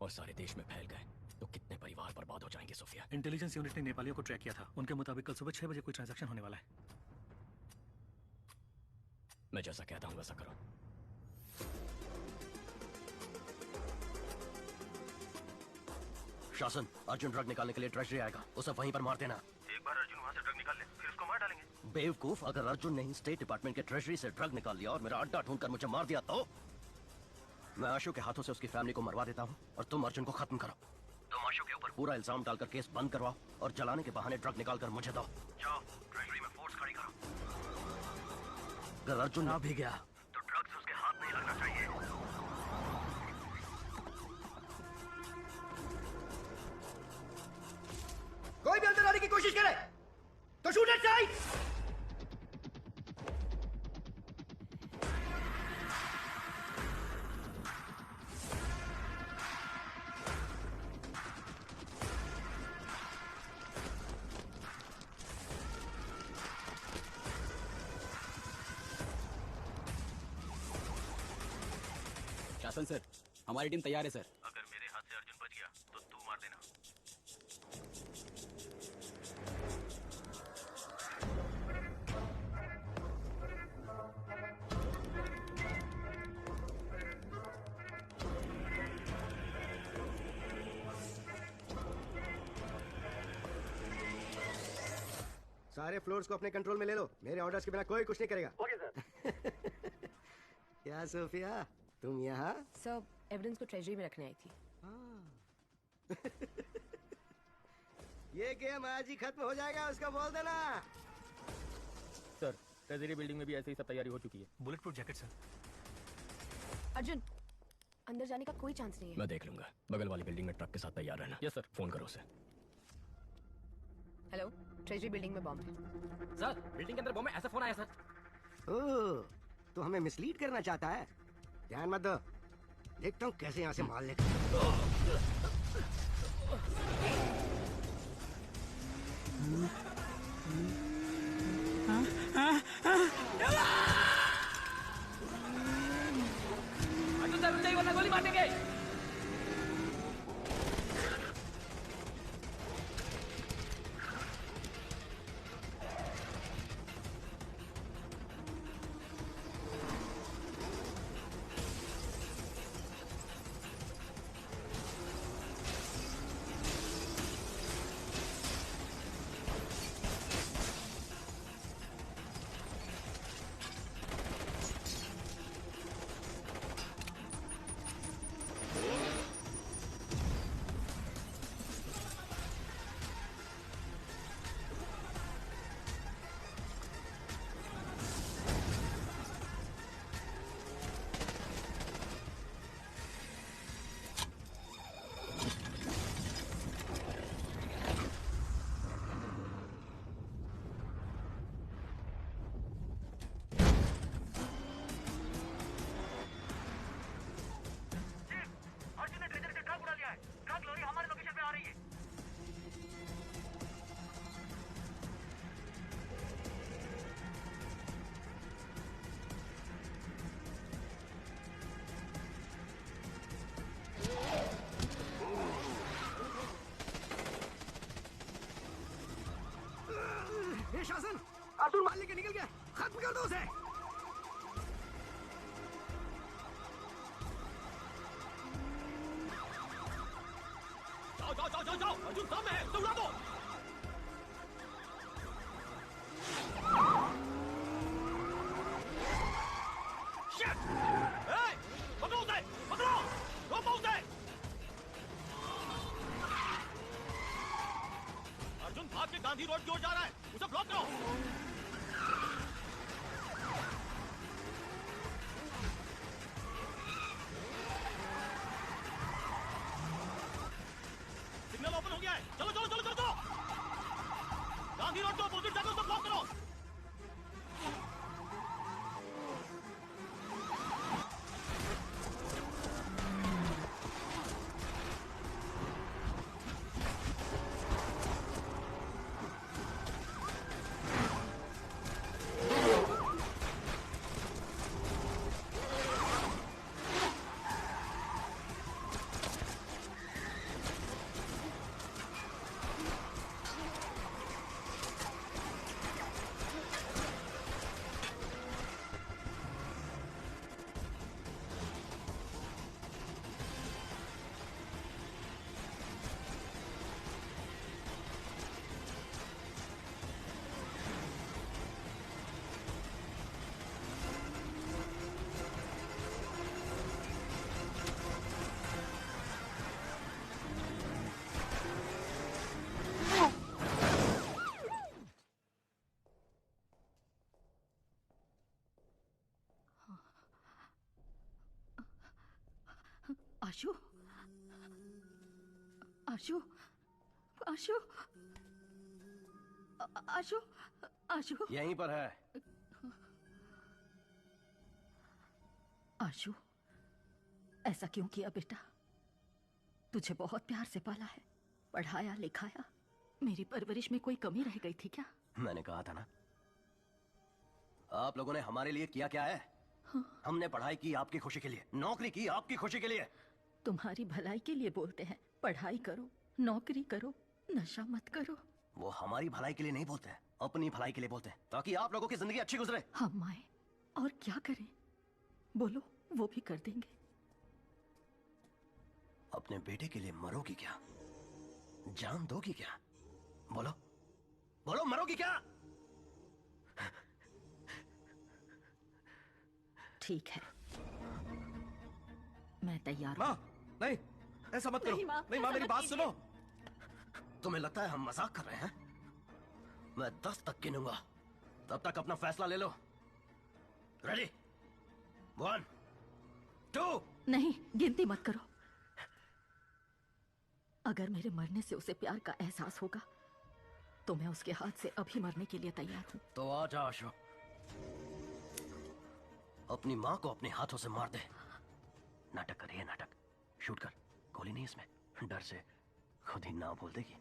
और सारे देश में फैल गए तो कितने परिवार बर्बाद हो जाएंगे सोफिया। इंटेलिजेंस यूनिट ने नेपालियों को ट्रैक किया था। उनके मुताबिक कल सुबह 6 बजे कोई ट्रांजैक्शन होने वाला है। मैं जैसा कहता हूँ वैसा करो। शासन, अर्जुन ड्रग निकालने के लिए ट्रेजरी आएगा, उसे वहीं पर मार देना। एक बार अर्जुन वहाँ से ड्रग निकाल ले, फिर उसको मार डालेंगे। बेवकूफ, अगर अर्जुन ने ही स्टेट डिपार्टमेंट के ट्रेजरी से ड्रग निकाल लिया और मेरा अड्डा ढूंढकर मुझे मार दिया तो मैं आशु के हाथों से उसकी फैमिली को मरवा देता हूँ और तुम अर्जुन को खत्म करो। तुम आशु के ऊपर पूरा इल्जाम डालकर केस बंद करवाओ और जलाने के बहाने ड्रग निकाल कर मुझे दो। जाओ, ट्रेजरी में फोर्स खड़ी करो। अगर अर्जुन आ भी गया तो ड्रग्स उसके हाथ नहीं लगना चाहिए। कोई भी अंदर आने की कोशिश करे तो शूट एट साइड। शासन सर, हमारी टीम तैयार है सर। अगर मेरे हाथ से अर्जुन बच गया तो तू मार देना। सारे फ्लोर्स को अपने कंट्रोल में ले लो। मेरे ऑर्डर्स के बिना कोई कुछ नहीं करेगा। Okay sir. क्या सोफिया, तुम यहाँ? सर, एविडेंस को ट्रेजरी में रखने आई थी। ये गेम आज ही खत्म हो जाएगा, उसका बोल देना। सर, ट्रेजरी बिल्डिंग में भी ऐसे ही सब तैयारी हो चुकी है। Bullet proof jacket sir. Arjun, अंदर जाने का कोई चांस नहीं है। मैं देख लूंगा। बगल वाली बिल्डिंग में ट्रक के साथ तैयार रहना। Yes sir. फोन करो उसे। हेलो, ट्रेजरी बिल्डिंग में बॉम्ब है। सर, बिल्डिंग के अंदर बॉम्ब है, ऐसा फोन आया सर। ओह, तो हमें मिसलीड करना चाहता है। ध्यान मत दो, देखता हूँ कैसे यहाँ से मार लेकर। अर्जुन सर ऊंचाई वरना गोली मार देंगे। ये शासन अर्जुन मार लेके निकल गया, खत्म कर दो उसे। जाओ जाओ जाओ जाओ जाओ, अर्जुन सामने है, उसे उड़ा दो। Shit! Hey! पकड़ो उसे, पकड़ो, रोको उसे। अर्जुन भाग के गांधी रोड की ओर जा रहा है, उसे ब्लॉक करो। सिग्नल ओपन हो गया है, चलो चलो चलो चलो चलो। गांधी रोड के अपोजिट जाकर उसे ब्लॉक करो। आशु, आशु, आशु, आशु, आशु, यहीं पर है। आशु, ऐसा क्यों किया बेटा? तुझे बहुत प्यार से पाला है, पढ़ाया लिखाया, मेरी परवरिश में कोई कमी रह गई थी क्या? मैंने कहा था ना, आप लोगों ने हमारे लिए किया क्या है? हमने पढ़ाई की आपकी खुशी के लिए, नौकरी की आपकी खुशी के लिए। तुम्हारी भलाई के लिए बोलते हैं, पढ़ाई करो, नौकरी करो, नशा मत करो। वो हमारी भलाई के लिए नहीं बोलते हैं, अपनी भलाई के लिए बोलते हैं, ताकि आप लोगों की जिंदगी अच्छी गुजरे। हम आए और क्या करें? बोलो, वो भी कर देंगे। अपने बेटे के लिए मरोगी क्या? जान दोगी क्या? बोलो बोलो, मरोगी क्या? ठीक है, मैं तैयार हूं। माँ, नहीं, ऐसा मत करो। नहीं माँ, मेरी बात सुनो। तुम्हें लगता है हम मजाक कर रहे हैं? मैं 10 तक गिनूंगा, तब तक अपना फैसला ले लो। रेडी? 1, 2। नहीं, गिनती मत करो। अगर मेरे मरने से उसे प्यार का एहसास होगा तो मैं उसके हाथ से अभी मरने के लिए तैयार हूं। तो आ जा आशु, अपनी माँ को अपने हाथों से मार दे। नाटक कर रही है, नाटक। शूट कर, गोली नहीं इसमें, डर से खुद ही ना बोल देगी।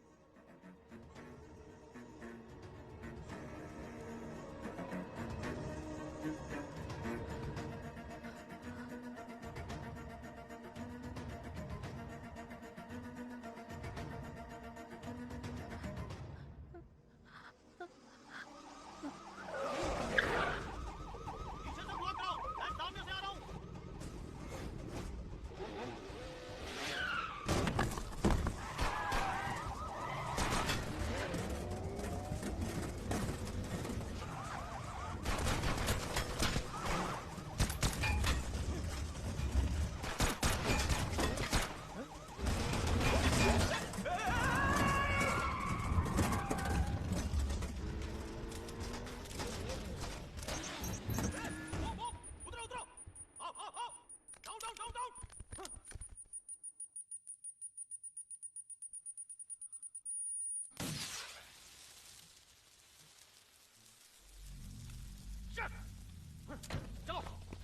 चलो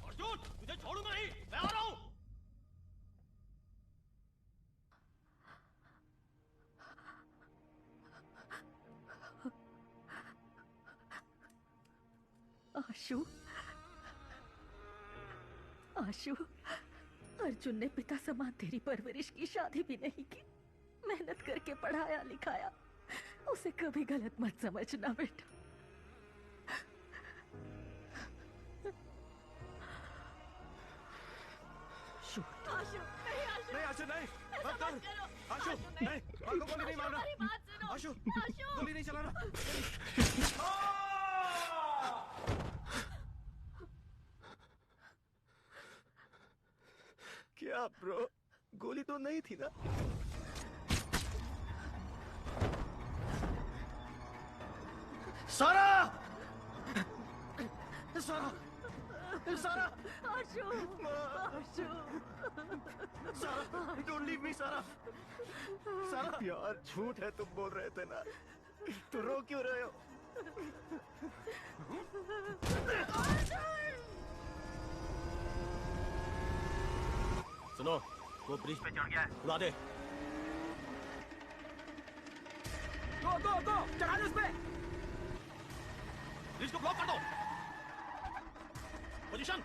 अर्जुन, तुझे छोड़ूंगा नहीं, मैं आ रहा हूं। आशु, आशु, अर्जुन ने पिता समान तेरी परवरिश की, शादी भी नहीं की, मेहनत करके पढ़ाया लिखाया, उसे कभी गलत मत समझना बेटा। आशु, नहीं आशु, नहीं मत कर। आशु, नहीं, माँ को गोली नहीं मारना। आशु, गोली नहीं चलाना। क्या ब्रो, गोली तो नहीं थी ना? सारा, सारा, सारा, आशु, आशु, सारा, don't leave me, सारा, सारा। यार झूठ है तुम बोल रहे थे ना, तो रो क्यों रहे हो? सुनो, वो ब्रिज पे चढ़ गया है, उड़ा दे। गो गो गो, चढ़ा दो उस पे। ब्रिज को ब्लॉक कर दो। पोजीशन।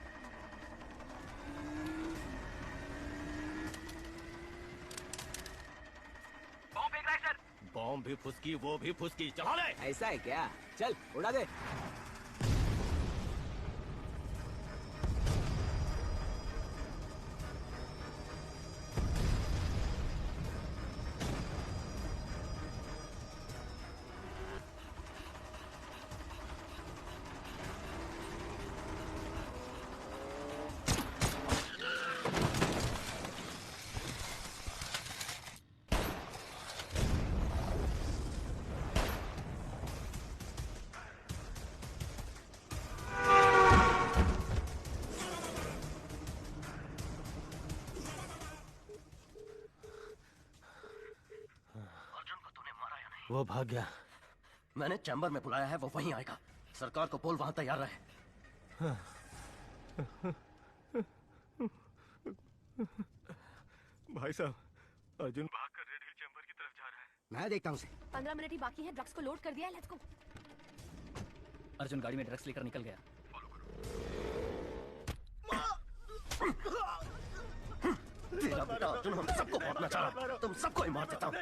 बॉम्ब फेंक रहा है सर। बॉम्ब भी फुसकी, वो भी फुसकी, चला ले। ऐसा है क्या? चल उड़ा दे। वो भाग गया। मैंने चैम्बर में बुलाया है, वो वहीं आएगा। सरकार को बोल वहां तैयार रहे। भाई साहब, अर्जुन भागकर रेड हिल चैम्बर की तरफ जा रहा है। मैं देखता हूँ उसे। 15 मिनट ही बाकी है, ड्रग्स को लोड कर दिया है, लेट्स गो। अर्जुन गाड़ी में ड्रग्स लेकर निकल गया। तेरा बेटा अर्जुन हम सबको मारना चाह रहा है। तुम सबको ही मार देता हूँ।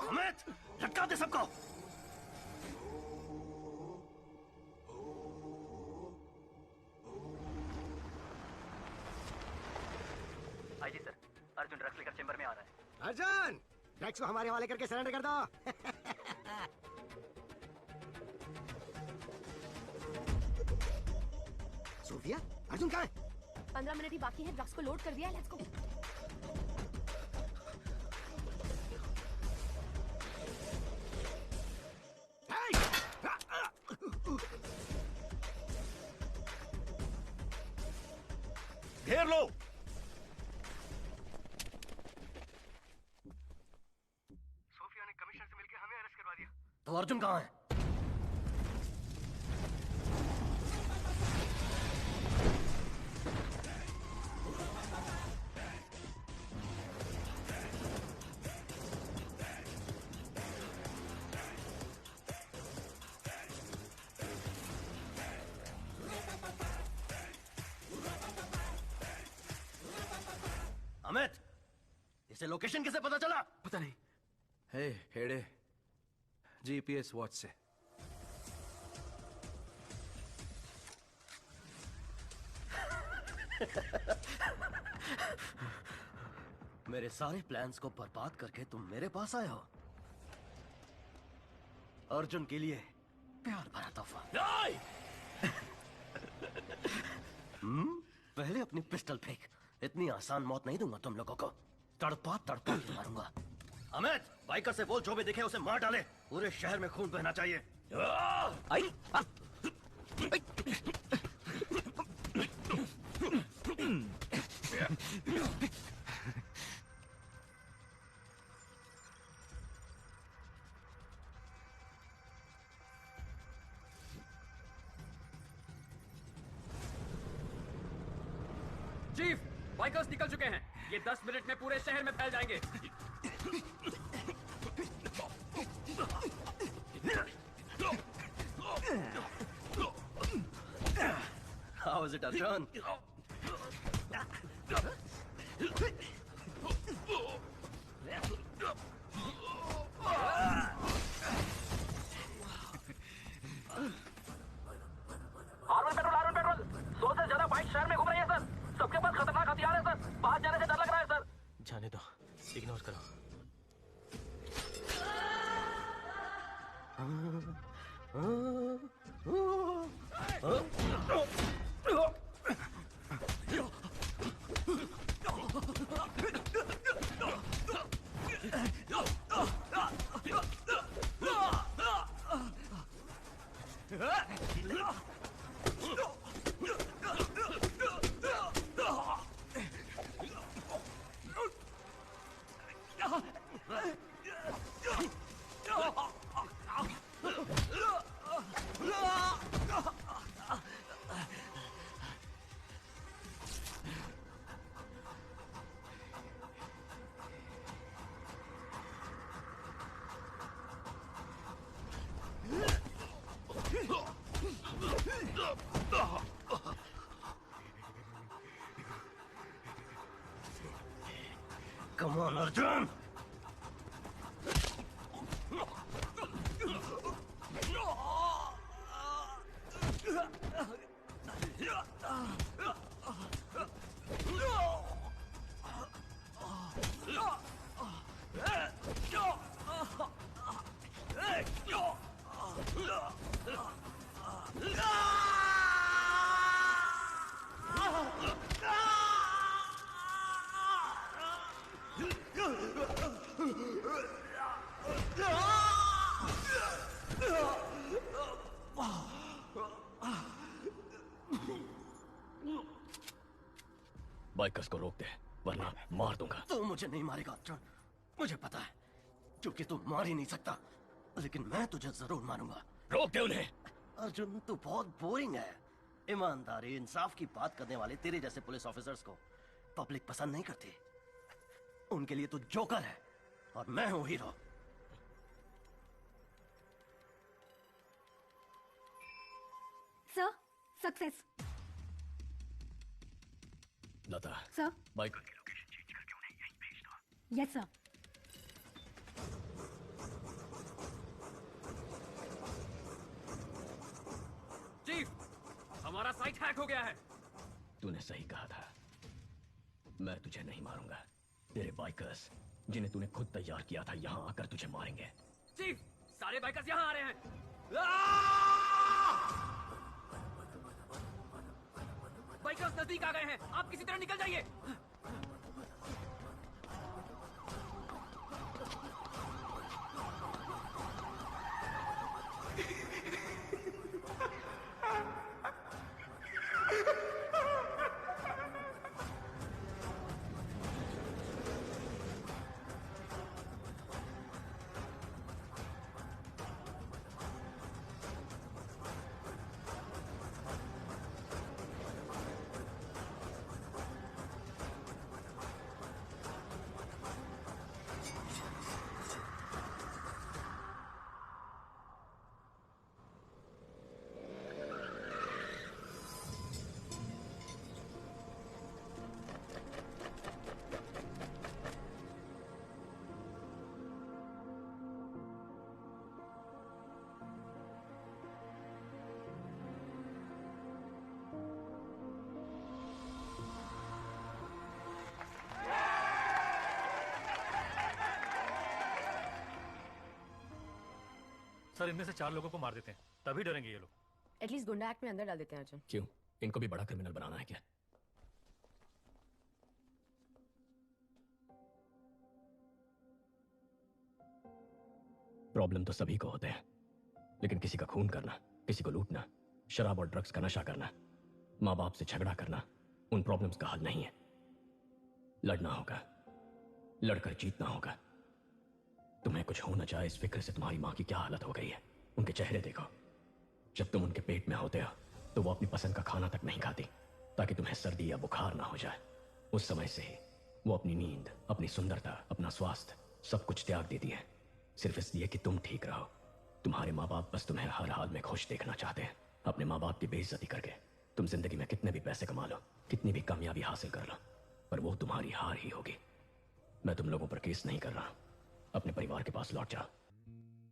अमित, लटका दे सबको। आईजी सर, अर्जुन ड्रग्स लेकर चेंबर में आ रहा है। अर्जुन, ड्रग्स को हमारे हवाले करके सरेंडर कर दो। सोफिया, अर्जुन कहाँ है? 15 मिनट ही बाकी है, ड्रग्स को लोड कर दिया है, लेट्स गो। घेर लो। सोफिया ने कमिश्नर से मिलकर हमें अरेस्ट करवा दिया। तो अर्जुन कहाँ है? उसे लोकेशन कैसे पता चला? पता नहीं। हे हेड़े, जीपीएस वॉच से। मेरे सारे प्लान्स को बर्बाद करके तुम मेरे पास आए हो। अर्जुन के लिए प्यार भरा तोहफा। पहले अपनी पिस्टल फेंक। इतनी आसान मौत नहीं दूंगा तुम लोगों को। तड़पा तड़पा के मारूंगा। अमित, बाइकर से बोल जो भी दिखे उसे मार डाले। पूरे शहर में खून बहना चाहिए। चीफ, बाइकर्स निकल चुके हैं। ये 10 मिनट में पूरे शहर में फैल जाएंगे। How is it, Arjun? Arman petrol 100 से ज्यादा बाइक शहर में घूम रही है सर। सबके पास खतरनाक हथियार है सर। बाहर जाने से डर लग रहा है सर। जाने दो, इग्नोर करो। Come on, Arjun! बाइकर्स को रोक दे, वरना मार दूंगा। तू मुझे नहीं मारेगा अर्जुन, मुझे पता है, क्योंकि तू मार ही नहीं सकता। लेकिन मैं तुझे जरूर मारूंगा। रोक दे उन्हें। अर्जुन, तू बहुत बोरिंग है। ईमानदारी, इंसाफ की बात करने वाले तेरे जैसे पुलिस ऑफिसर्स को पब्लिक पसंद नहीं करती। उनके लिए तू जोकर है और मैं हूं hero. Sir, success. Lata, sir. Biker की लोकेशन चेंज करके उन्हें यहीं भेज दो। Yes sir. चीफ, हमारा साइट हैक हो गया है। तूने सही कहा था। मैं तुझे नहीं मारूंगा। तेरे बाइकर्स, जिन्हें तूने खुद तैयार किया था, यहाँ आकर तुझे मारेंगे। चीफ, सारे बाइकर्स यहाँ आ रहे हैं। बाइकर्स नजदीक आ गए हैं। आप किसी तरह निकल जाइए। सर इनमें से 4 लोगों को मार देते हैं, तभी डरेंगे ये लोग। एटलीस्ट गुंडा एक्ट में अंदर डाल देते हैं अर्जुन। क्यों? इनको भी बड़ा क्रिमिनल बनाना है क्या? प्रॉब्लम तो सभी को होते हैं, लेकिन किसी का खून करना, किसी को लूटना, शराब और ड्रग्स का नशा करना, माँ बाप से झगड़ा करना उन प्रॉब्लम्स का हल नहीं है। लड़ना होगा, लड़कर जीतना होगा। तुम्हें कुछ हो न जाए इस फिक्र से तुम्हारी माँ की क्या हालत हो गई है। उनके चेहरे देखो, जब तुम उनके पेट में होते हो तो वो अपनी पसंद का खाना तक नहीं खाती ताकि तुम्हें सर्दी या बुखार ना हो जाए। उस समय से ही वो अपनी नींद, अपनी सुंदरता, अपना स्वास्थ्य सब कुछ त्याग देती है, सिर्फ इसलिए कि तुम ठीक रहो। तुम्हारे माँ बाप बस तुम्हें हर हाल में खुश देखना चाहते हैं। अपने माँ बाप की बेइज्जती करके तुम जिंदगी में कितने भी पैसे कमा लो, कितनी भी कामयाबी हासिल कर लो, पर वो तुम्हारी हार ही होगी। मैं तुम लोगों पर केस नहीं कर रहा, अपने परिवार के पास लौट जाओ।